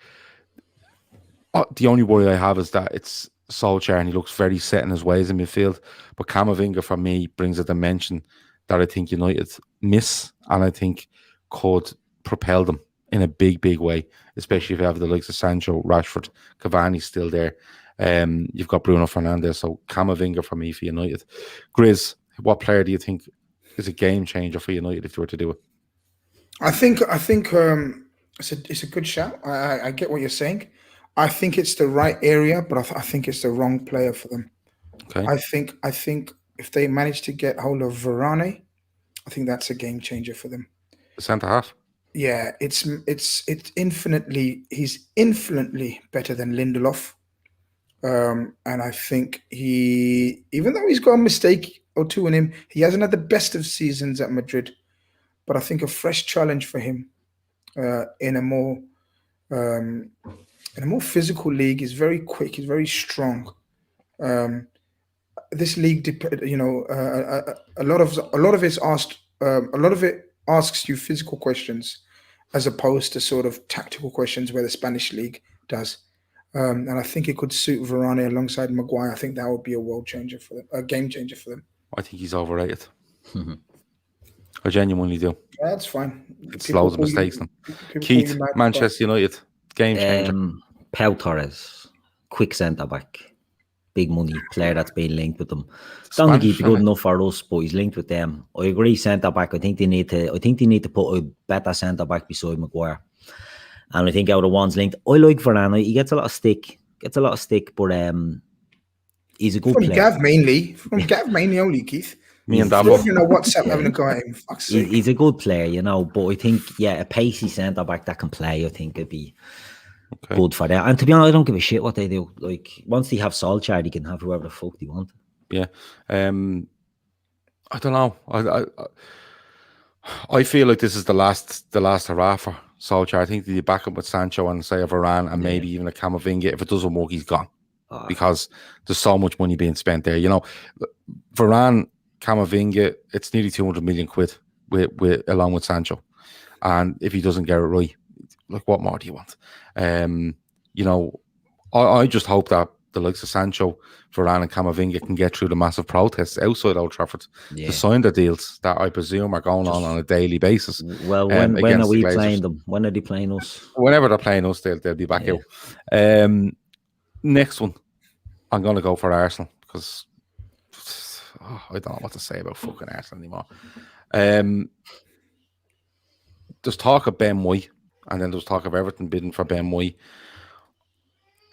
the only worry I have is that it's Solskjaer and he looks very set in his ways in midfield. But Camavinga, for me, brings a dimension that I think United miss, and I think could propel them in a big, big way, especially if you have the likes of Sancho, Rashford, Cavani still there. You've got Bruno Fernandes, so Camavinga for me for United. Grizz, what player do you think is a game changer for United if you were to do it? I think it's a good shout. I get what you're saying. I think it's the right area, but I think it's the wrong player for them. Okay. I think if they manage to get hold of Varane, I think that's a game changer for them. The centre half. Yeah, he's infinitely better than Lindelof. And I think even though he's got a mistake or two in him, he hasn't had the best of seasons at Madrid. But I think a fresh challenge for him in a more physical league. He's very quick. He's very strong. This league, a lot of it asks you physical questions, as opposed to sort of tactical questions where the Spanish league does. And I think it could suit Varane alongside Maguire. I think that would be a world changer for them, a game changer for them. I think he's overrated. I genuinely do. That's fine. It's loads of mistakes. Keith, Manchester United, game changer. Pau Torres, quick centre back, big money player that's been linked with them. Don't think he'd be good enough for us, but he's linked with them. I agree, centre back. I think they need to put a better centre back beside Maguire. And I think out of ones linked, I like Varane. He gets a lot of stick, but he's a good player. From Gav mainly only, Keith. Me and Dabo. You know WhatsApp having a go at him. He's a good player, but I think, a pacey centre back that can play, I think would be good for that. And to be honest, I don't give a shit what they do. Like, once they have Solskjaer, they can have whoever the fuck they want. Yeah. I don't know. I feel like this is the last hurrah for Solskjaer. I think they back up with Sancho and say a Varane and maybe even a Camavinga. If it doesn't work, he's gone. Because there's so much money being spent there. Varane, Camavinga, it's nearly 200 million quid along with Sancho. And if he doesn't get it right, like, what more do you want? I just hope that the likes of Sancho, Varane and Camavinga can get through the massive protests outside Old Trafford to sign the deals that I presume are going on a daily basis. Well, when are we playing them? When are they playing us? Whenever they're playing us, they'll be back out. Next one, I'm going to go for Arsenal because I don't know what to say about fucking Arsenal anymore. There's talk of Ben White, and then there's talk of Everton bidding for Ben White.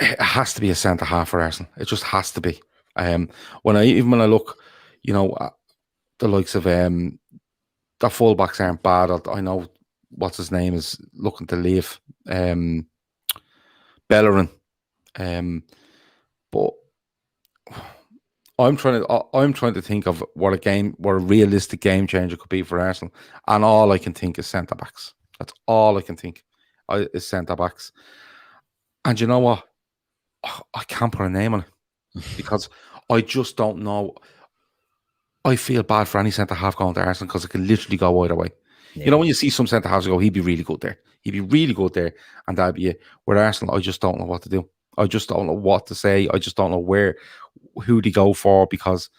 It has to be a centre half for Arsenal. It just has to be. When I look, at the likes of the fullbacks aren't bad. I know what's his name is looking to leave. Bellerin. But I'm trying to think of what a realistic game changer could be for Arsenal, and all I can think is centre backs. That's all I can think is centre backs. And you know what? I can't put a name on it because I just don't know. I feel bad for any centre half going to Arsenal because it can literally go either way. Yeah. When you see some centre halves go, he'd be really good there. He'd be really good there, and that'd be it. With Arsenal, I just don't know what to do. I just don't know what to say. I just don't know who they go for, because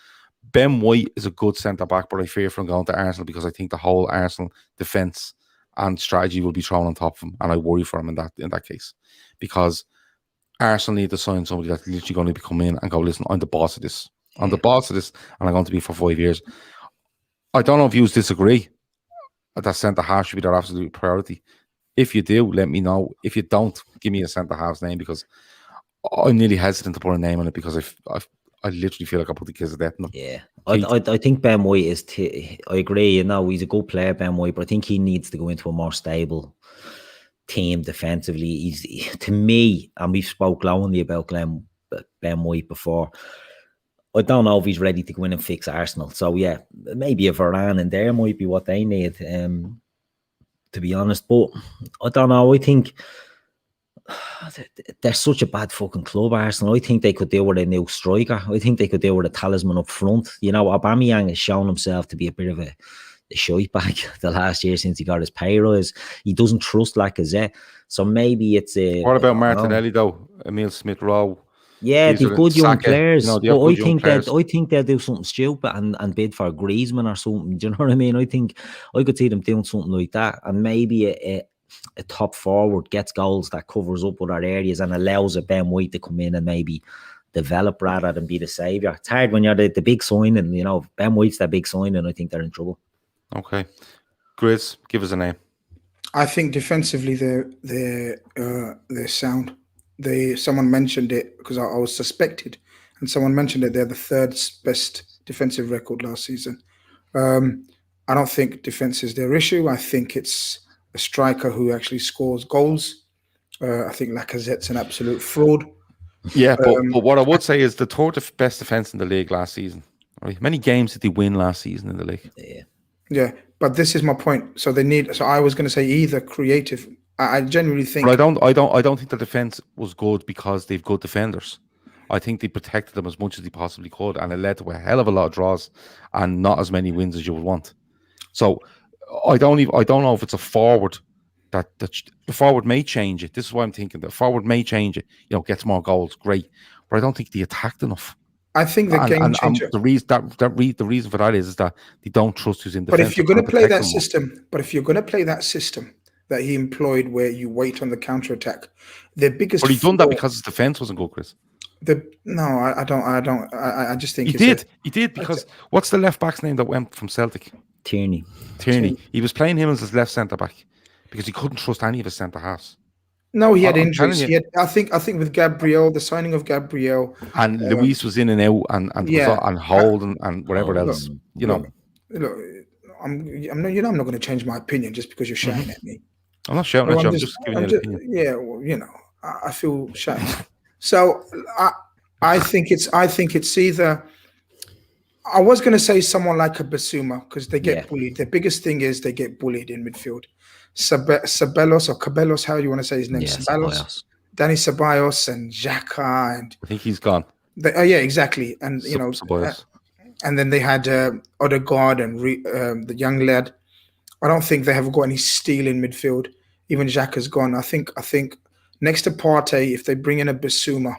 Ben White is a good centre back, but I fear from going to Arsenal because I think the whole Arsenal defence and strategy will be thrown on top of him, and I worry for him in that case, because Arsenal need to sign somebody that's literally going to be come in and go, listen, I'm the boss of this. I'm the boss of this, and I'm going to be for 5 years. I don't know if you disagree that centre half should be their absolute priority. If you do, let me know. If you don't, give me a centre half's name, because I'm nearly hesitant to put a name on it because I literally feel like I put the kids to death in them. Yeah, I think Ben White is. I agree. He's a good player, Ben White, but I think he needs to go into a more stable team defensively. He's, to me, and we've spoke glowingly about Ben White before. I don't know if he's ready to go in and fix Arsenal. So yeah, maybe a Varane in there might be what they need. To be honest, but I don't know. I think they're such a bad fucking club, Arsenal. I think they could deal with a new striker. I think they could deal with a talisman up front. Aubameyang has shown himself to be a bit of a shite bag the last year since he got his pay rise. He doesn't trust Lacazette. So maybe it's a... What about Martinelli, though? Emile Smith-Rowe? Yeah, they've good young players. But I think they'll do something stupid and bid for Griezmann or something. Do you know what I mean? I think I could see them doing something like that, and maybe a top forward gets goals that covers up other areas and allows a Ben White to come in and maybe develop rather than be the saviour. It's hard when you're the big signing. Ben White's that big signing. I think they're in trouble. Okay, Grizz, give us a name. I think defensively they're sound. Someone mentioned it because I was suspected, and someone mentioned it. They're the third best defensive record last season. I don't think defense is their issue. I think it's a striker who actually scores goals. I think Lacazette's an absolute fraud. Yeah, but what I would say is the third best defense in the league last season. Right? How many games did they win last season in the league? Yeah, but this is my point. So I was going to say either creative. I genuinely think. But I don't think the defense was good because they've good defenders. I think they protected them as much as they possibly could, and it led to a hell of a lot of draws and not as many wins as you would want. So I don't know if it's a forward that the forward may change it. This is what I'm thinking. The forward may change it. Gets more goals, great, but I don't think they attacked enough. I think the game changer. The reason for that is that they don't trust who's in defense. But if you're going to play that system, that he employed, where you wait on the counter attack, the biggest. But he done that because his defense wasn't good, Chris. I don't. I just think he did. He did because what's the left back's name that went from Celtic? Tierney. He was playing him as his left centre back because he couldn't trust any of his centre halves. No, he had injuries. I think with Gabriel, the signing of Gabriel, and Luis was in and out, and hold and whatever else. Look, I'm not going to change my opinion just because you're shouting at me. I'm not shouting at you. I'm just giving you an opinion. Yeah, well, I feel shy. So I think it's either. I was going to say someone like a Basuma because they get bullied. The biggest thing is they get bullied in midfield. Ceballos or Cabellos, how do you want to say his name? Ceballos, Danny Ceballos and Xhaka, and I think he's gone. Exactly. And and then they had Odegaard and the young lad. I don't think they have got any steel in midfield. Even Xhaka's gone. I think next to Partey, if they bring in a Basuma,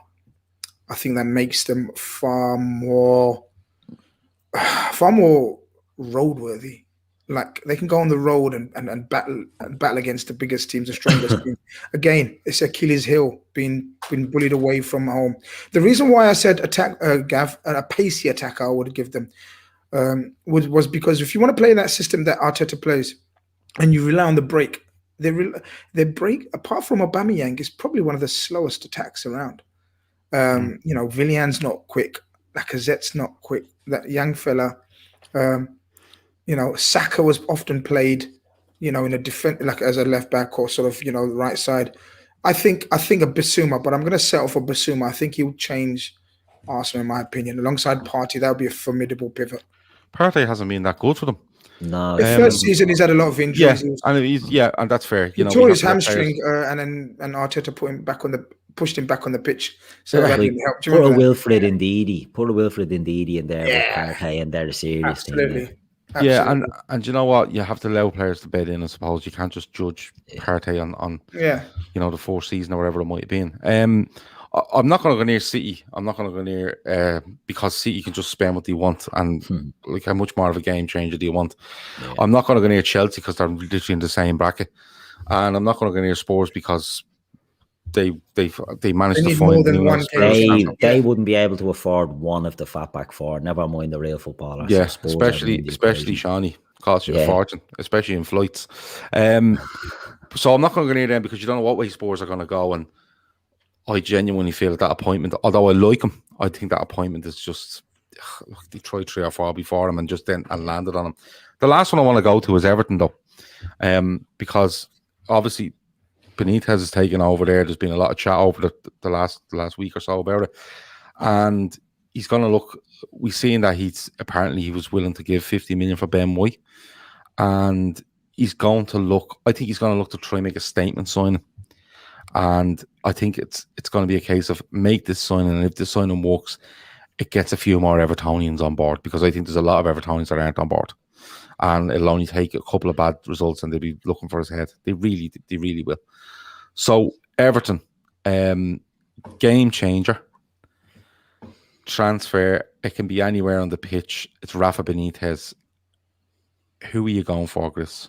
I think that makes them far more roadworthy. Like they can go on the road and battle against the biggest teams, the strongest teams. Again, it's Achilles' heel, being bullied away from home. The reason why I said attack, Gav, a pacey attacker I would give them was because if you want to play that system that Arteta plays, and you rely on the break, their break, apart from Aubameyang, is probably one of the slowest attacks around. Villian's not quick, Lacazette's not quick. That young fella. Saka was often played, in a defense, like as a left back or sort of, the right side. I think a Basuma, but I'm going to settle for Basuma. I think he'll change Arsenal, in my opinion. Alongside Partey, that would be a formidable pivot. Partey hasn't been that good for them. No. The first season, he's had a lot of injuries. And that's fair. He tore his hamstring, and Arteta pushed him back on the pitch. So that didn't help. Put a Wilfred Ndidi in there with Partey, and they're a serious team. Absolutely. Yeah, and you know what? You have to allow players to bed in, I suppose. You can't just judge Partey on the fourth season or whatever it might have been. I'm not going to go near City. I'm not going to go near because City can just spend what they want, and like how much more of a game changer do you want? Yeah. I'm not going to go near Chelsea because they're literally in the same bracket, and I'm not going to go near Spurs because they managed to find they wouldn't be able to afford one of the fatback four. Never mind the real footballers. Yeah, especially Shawnee costs you a fortune, especially in flights. So I'm not going to go near them because you don't know what way Spurs are going to go, and I genuinely feel that appointment. Although I like him, I think that appointment is just they tried 3 or 4 before him and just then landed on him. The last one I want to go to is Everton though, because obviously Benitez has taken over there. There's been a lot of chat over the last week or so about it, and he's going to look. We've seen that he was willing to give 50 million for Ben White, and he's going to look. I think he's going to look to try and make a statement signing, and I think it's going to be a case of make this signing, and if this signing works, it gets a few more Evertonians on board, because I think there's a lot of Evertonians that aren't on board, and it'll only take a couple of bad results and they'll be looking for his head. They really will. So Everton, game changer, transfer. It can be anywhere on the pitch. It's Rafa Benitez. Who are you going for, Chris?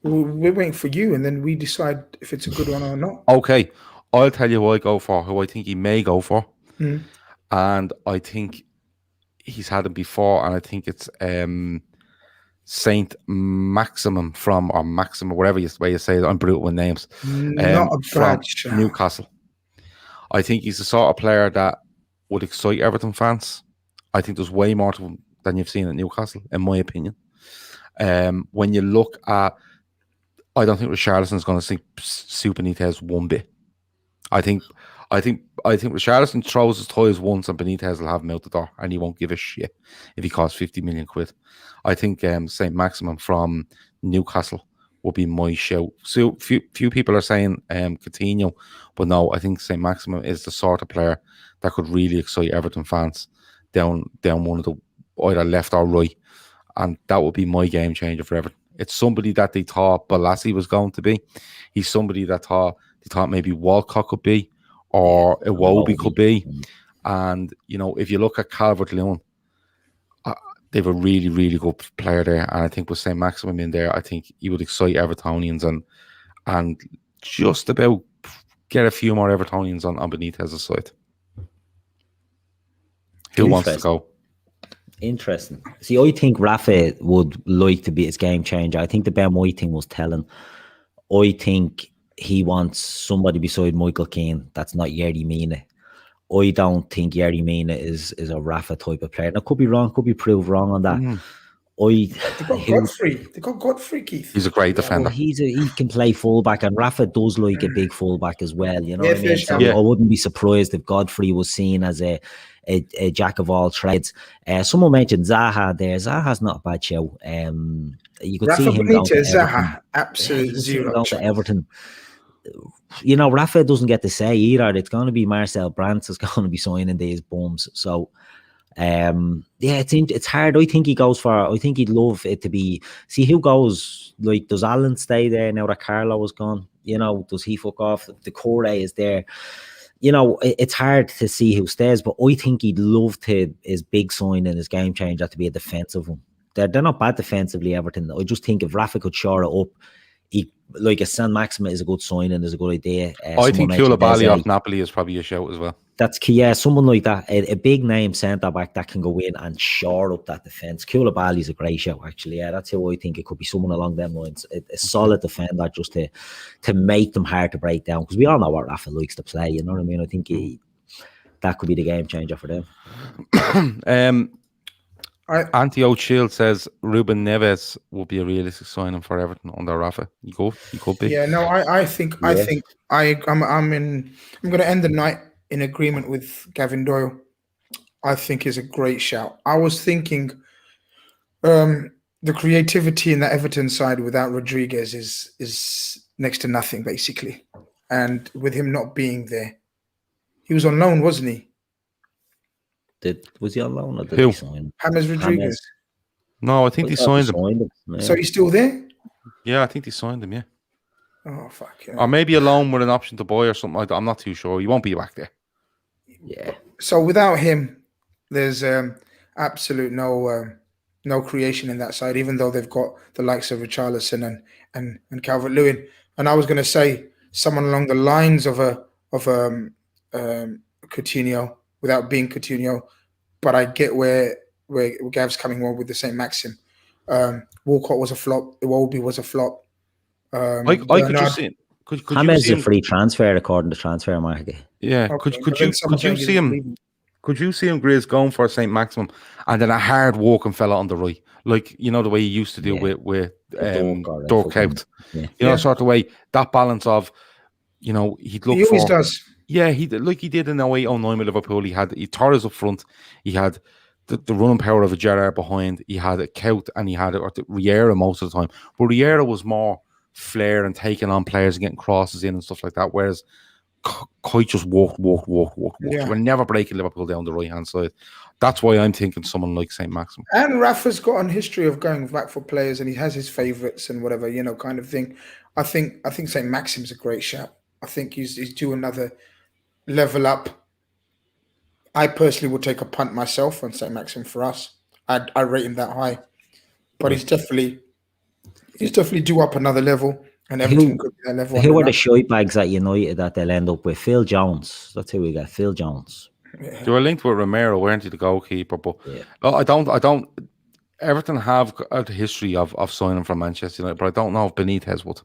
We're waiting for you, and then we decide if it's a good one or not. Okay, I'll tell you who I go for. Who I think he may go for, and I think he's had him before, and I think it's Saint Maximum or Maximum, whatever way you say it. I'm brutal with names. Not a bad shot. Newcastle. I think he's the sort of player that would excite Everton fans. I think there's way more to him than you've seen at Newcastle, in my opinion. When you look at, I don't think Richarlison's going to suit Benitez one bit. I think Richarlison throws his toys once and Benitez will have him out the door, and he won't give a shit if he costs 50 million quid. I think St. Maximum from Newcastle will be my shout. So few people are saying Coutinho, but no, I think St. Maximum is the sort of player that could really excite Everton fans down one of the either left or right, and that would be my game changer for Everton. It's somebody that they thought Balassi was going to be. He's somebody that they thought maybe Walcott could be, or Iwobi could be, And, if you look at Calvert-Lewin, they have a really, really good player there. And I think with St. Maximin in there, I think he would excite Evertonians and just about get a few more Evertonians on Benitez's side. Who wants to go? Interesting. See, I think Rafa would like to be his game changer. I think the Ben White thing was telling. I think he wants somebody beside Michael Keane that's not Yerry Mina. I don't think Yerry Mina is a Rafa type of player. And I could be wrong, could be proved wrong on that. They got Godfrey, Keith. He's a great defender. He can play fullback, and Rafa does like a big fullback as well. You know what I mean? So I wouldn't be surprised if Godfrey was seen as a jack of all trades. Someone mentioned Zaha there. Zaha's not a bad show. You could Rafa see him Benitez, down to Zaha, absolute zero. Down to Everton. Rafa doesn't get to say either. It's going to be Marcel Brandt is going to be signing these bums. So, it's hard. I think he'd love it to be. See who goes. Like, does Alan stay there now that Carlo is gone? Does he fuck off? The core is there. It's hard to see who stays, but I think he'd love to his big sign in his game changer to be a defensive one. They're not bad defensively, Everton. I just think if Rafa could shore it up, like a San Maxima is a good sign and is a good idea. I think Koulibaly off Napoli is probably a shout as well. That's key. Yeah, someone like that, a big name centre back that can go in and shore up that defence. Koulibaly is a great shout, actually. Yeah, that's how I think it could be. Someone along them lines, a solid defender just to make them hard to break down, because we all know what Rafa likes to play. You know what I mean? I think that could be the game changer for them. Anti O'Shield says Ruben Neves will be a realistic signing for Everton under Rafa. He could be. Yeah, no, I think I'm going to end the night in agreement with Gavin Doyle. I think is a great shout. I was thinking the creativity in the Everton side without Rodriguez is next to nothing, basically. And with him not being there, he was on loan, wasn't he? Was he on loan or did Who? he sign? James Rodriguez. No, I think they signed him. Yeah. So he's still there? Yeah, I think they signed him, yeah. Oh, fuck. Yeah. Or maybe a loan with an option to buy or something like that. I'm not too sure. He won't be back there. Yeah. So without him, there's absolute no creation in that side, even though they've got the likes of Richarlison and Calvert-Lewin. And I was going to say someone along the lines of Coutinho, without being Coutinho, but I get where Gav's coming on with the St. Maxim. Walcott was a flop. Iwobi was a flop. I could just see. Could you see a free transfer according to Transfer Market? Yeah. Okay, Could you see him? Could you see him, Grizz, going for St. Maximum and then a hard walking fella on the right, like the way he used to do with Dirk out. Yeah. Sort of way, that balance of he'd look. He always does. Yeah, he did in 08-09 with Liverpool. He Torres up front. He had the running power of a Gerrard behind. He had a Kaut and he had Riera most of the time. But Riera was more flair and taking on players and getting crosses in and stuff like that. Whereas Kite just walked. Yeah. We're never breaking Liverpool down the right hand side. That's why I'm thinking someone like St. Maxim. And Rafa's got a history of going back for players, and he has his favourites and whatever, kind of thing. I think St. Maxim's a great shout. I think he's due another level up. I personally would take a punt myself on St. Maxim for us. I rate him that high, but he's definitely due up another level, and Everton could be that level. Who are the shite bags at United that they'll end up with? Phil Jones. That's who we got. Phil Jones. Yeah. They were linked with Romero, weren't he, the goalkeeper? But I don't. Everton have a history of signing from Manchester United, but I don't know if Benitez would.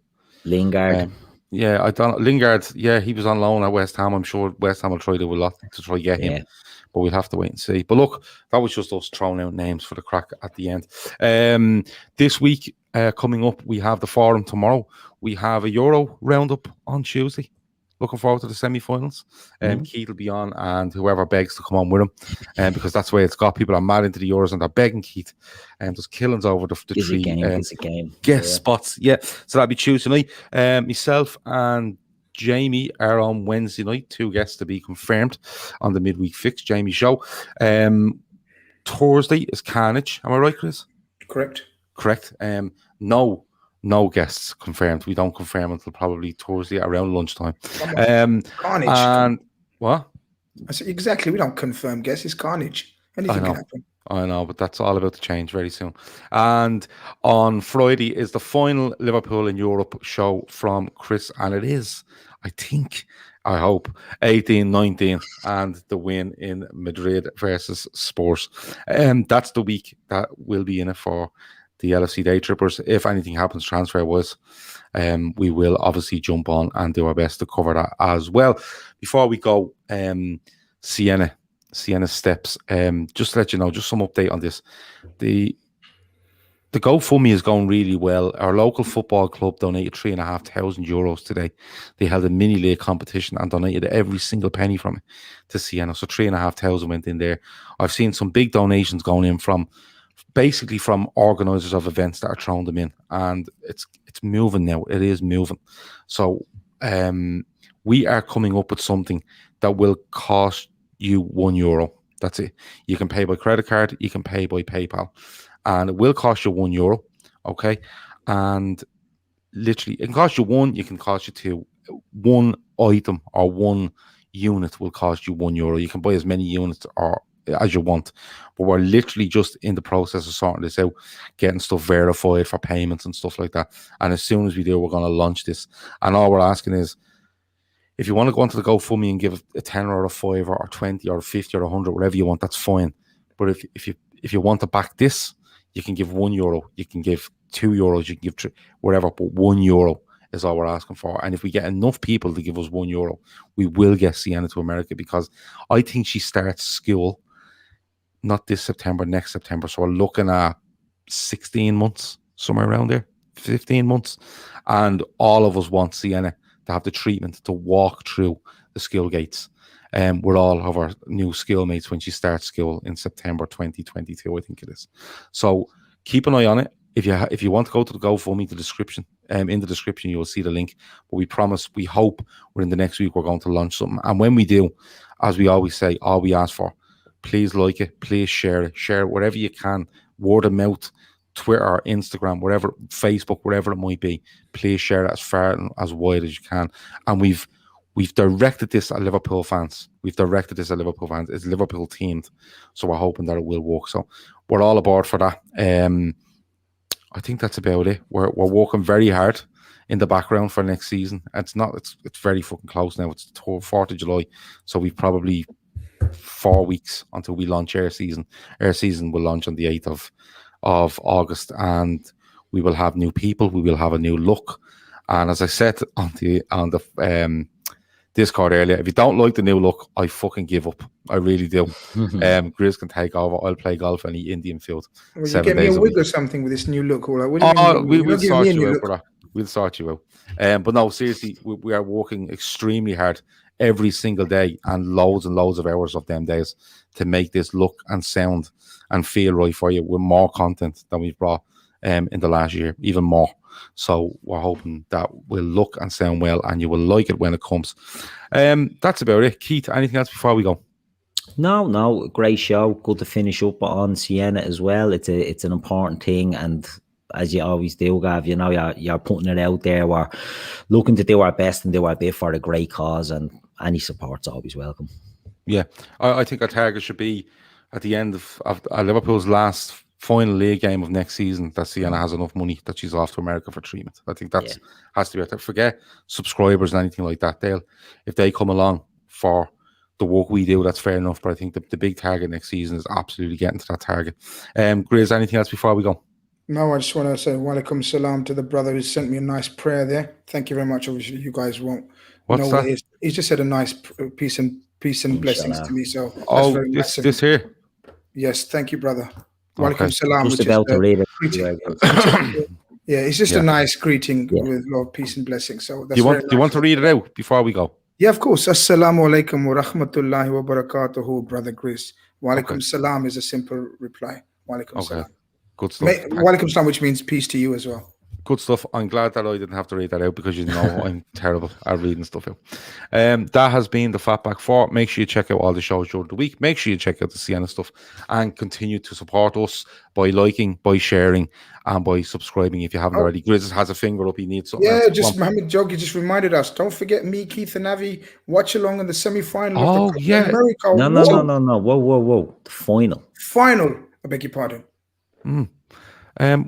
Lingard. I don't. Lingard. Yeah, he was on loan at West Ham. I'm sure West Ham will try to do a lot to try to get him, but we'll have to wait and see. But look, that was just us throwing out names for the crack at the end. This week coming up, we have the forum tomorrow. We have a Euro roundup on Tuesday. Looking forward to the semi-finals. Keith will be on, and whoever begs to come on with him, because that's the way it's got. People are mad into the Euros and they're begging Keith. There's killings over the tree. It's a game. Guest spots. Yeah, so that'll be Tuesday night. Myself and Jamie are on Wednesday night. 2 guests to be confirmed on the midweek fix. Jamie show. Thursday is Carnage. Am I right, Chris? Correct. No guests confirmed. We don't confirm until probably Thursday around lunchtime. Carnage. And what? I said, exactly. We don't confirm guess. It's carnage. Anything can happen. I know, but that's all about to change very soon. And on Friday is the final Liverpool in Europe show from Chris, and it is, I hope, 18-19 and the win in Madrid versus Spurs. That's the week that will be in it for the LFC Daytrippers. If anything happens transfer-wise, we will obviously jump on and do our best to cover that as well. Before we go, Sienna steps. Just to let you know, just some update on this. The GoFundMe is going really well. Our local football club donated €3,500 today. They held a mini league competition and donated every single penny from it to Sienna. So 3,500 went in there. I've seen some big donations going in from organisers of events that are throwing them in, and it's moving now. It is moving. So we are coming up with something that will cost you €1. That's it. You can pay by credit card, you can pay by PayPal, and it will cost you €1. Okay, and literally, it can cost you one. You can cost you two. One item or one unit will cost you €1. You can buy as many units or as you want, but we're literally just in the process of sorting this out, getting stuff verified for payments and stuff like that. And as soon as we do, we're going to launch this. And all we're asking is, if you want to go onto the GoFundMe and give a 10 or a 5 or 20 or 50 or 100, whatever you want, that's fine. But if you want to back this, you can give €1, you can give €2, you can give whatever, but €1 is all we're asking for. And if we get enough people to give us €1, we will get Sienna to America, because I think she starts school not this September, next September. So we're looking at 16 months, somewhere around there, 15 months. And all of us want Sienna to have the treatment to walk through the school gates. We're all of our new schoolmates when she starts school in September 2022, I think it is. So keep an eye on it. If you want to go to the GoFundMe, the description, in the description you will see the link. But we hope within the next week we're going to launch something. And when we do, as we always say, all we ask for, please like it, please share it wherever you can, word of mouth, Twitter, Instagram, whatever, Facebook, whatever it might be. Please share it as far and as wide as you can. And we've directed this at Liverpool fans. It's Liverpool themed, so we're hoping that it will work. So we're all aboard for that. I think that's about it. We're working very hard in the background for next season. It's very fucking close now. It's the 4th of July, so we've probably 4 weeks until we launch our season. Our season will launch on the 8th of August, and we will have new people. We will have a new look. And as I said on the Discord earlier, if you don't like the new look, I fucking give up. I really do. Grizz can take over. I'll play golf in the Indian field. Well, 7 days. You get me a wig or something with this new look. Or like, we'll sort you out, brother. We'll sort you out. But no, seriously, we are working extremely hard every single day and loads of hours of them days to make this look and sound and feel right for you, with more content than we've brought in the last year, even more. So we're hoping that will look and sound well, and you will like it when it comes. That's about it. Keith, anything else before we go? No, great show. Good to finish up on Sienna as well. It's an important thing, and as you always do, Gav, you know, you're putting it out there. We're looking to do our best and do our bit for a great cause, and any support's always welcome. Yeah, I think our target should be at the end of Liverpool's last final league game of next season, that Sienna has enough money that she's off to America for treatment. I think that has to be it. Forget subscribers and anything like that. If they come along for the work we do, that's fair enough. But I think the big target next season is absolutely getting to that target. Grizz, anything else before we go? No, I just want to say walaikum salam to the brother who sent me a nice prayer there. Thank you very much. Obviously, you guys won't know what it is. He's just said a nice peace and blessings to me. So that's very nice. This here? Yes, thank you, brother. Walaikum salam. Just about to read it. Yeah, it's just a nice greeting with a lot of peace and blessings. So that's do you want to read it out before we go? Yeah, of course. Assalamu alaikum wa rahmatullahi wa barakatuhu, brother Grizz. Walaikum salam is a simple reply. Walaikum salam. Good stuff. Walaikum salam, which means peace to you as well. Good stuff. I'm glad that I didn't have to read that out because you know I'm terrible at reading stuff out. That has been the Fatback 4. Make sure you check out all the shows during the week. Make sure you check out the Sienna stuff and continue to support us by liking, by sharing, and by subscribing if you haven't already. Grizz has a finger up. He needs something. Yeah, just Mohamed Joggy just reminded us. Don't forget me, Keith, and Avi. Watch along in the semi-final of the Copa America. No. Whoa. The final. Final. I beg your pardon.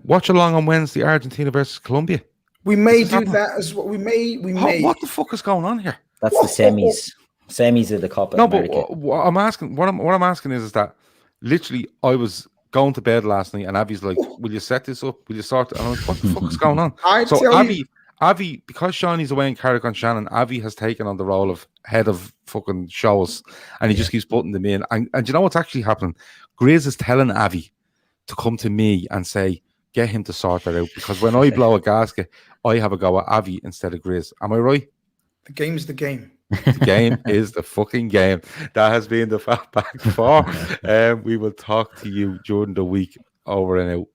Watch along on Wednesday, Argentina versus Colombia. We may do that as well. We may. What the fuck is going on here? That's the semis. Semis of the Copa America. But what I'm asking is that literally I was going to bed last night and Avi's like, will you set this up? Will you sort it? And I'm like, what the fuck is going on? Avi, because Shawnee's away in Carrick on Shannon, Avi has taken on the role of head of fucking shows and he just keeps putting them in. And you know what's actually happening? Grizz is telling Avi to come to me and say, get him to sort that out. Because when I blow a gasket, I have a go at Avi instead of Grizz. Am I right? The game's the game. The game is the fucking game. That has been the Fatback 4. We will talk to you during the week. Over and out.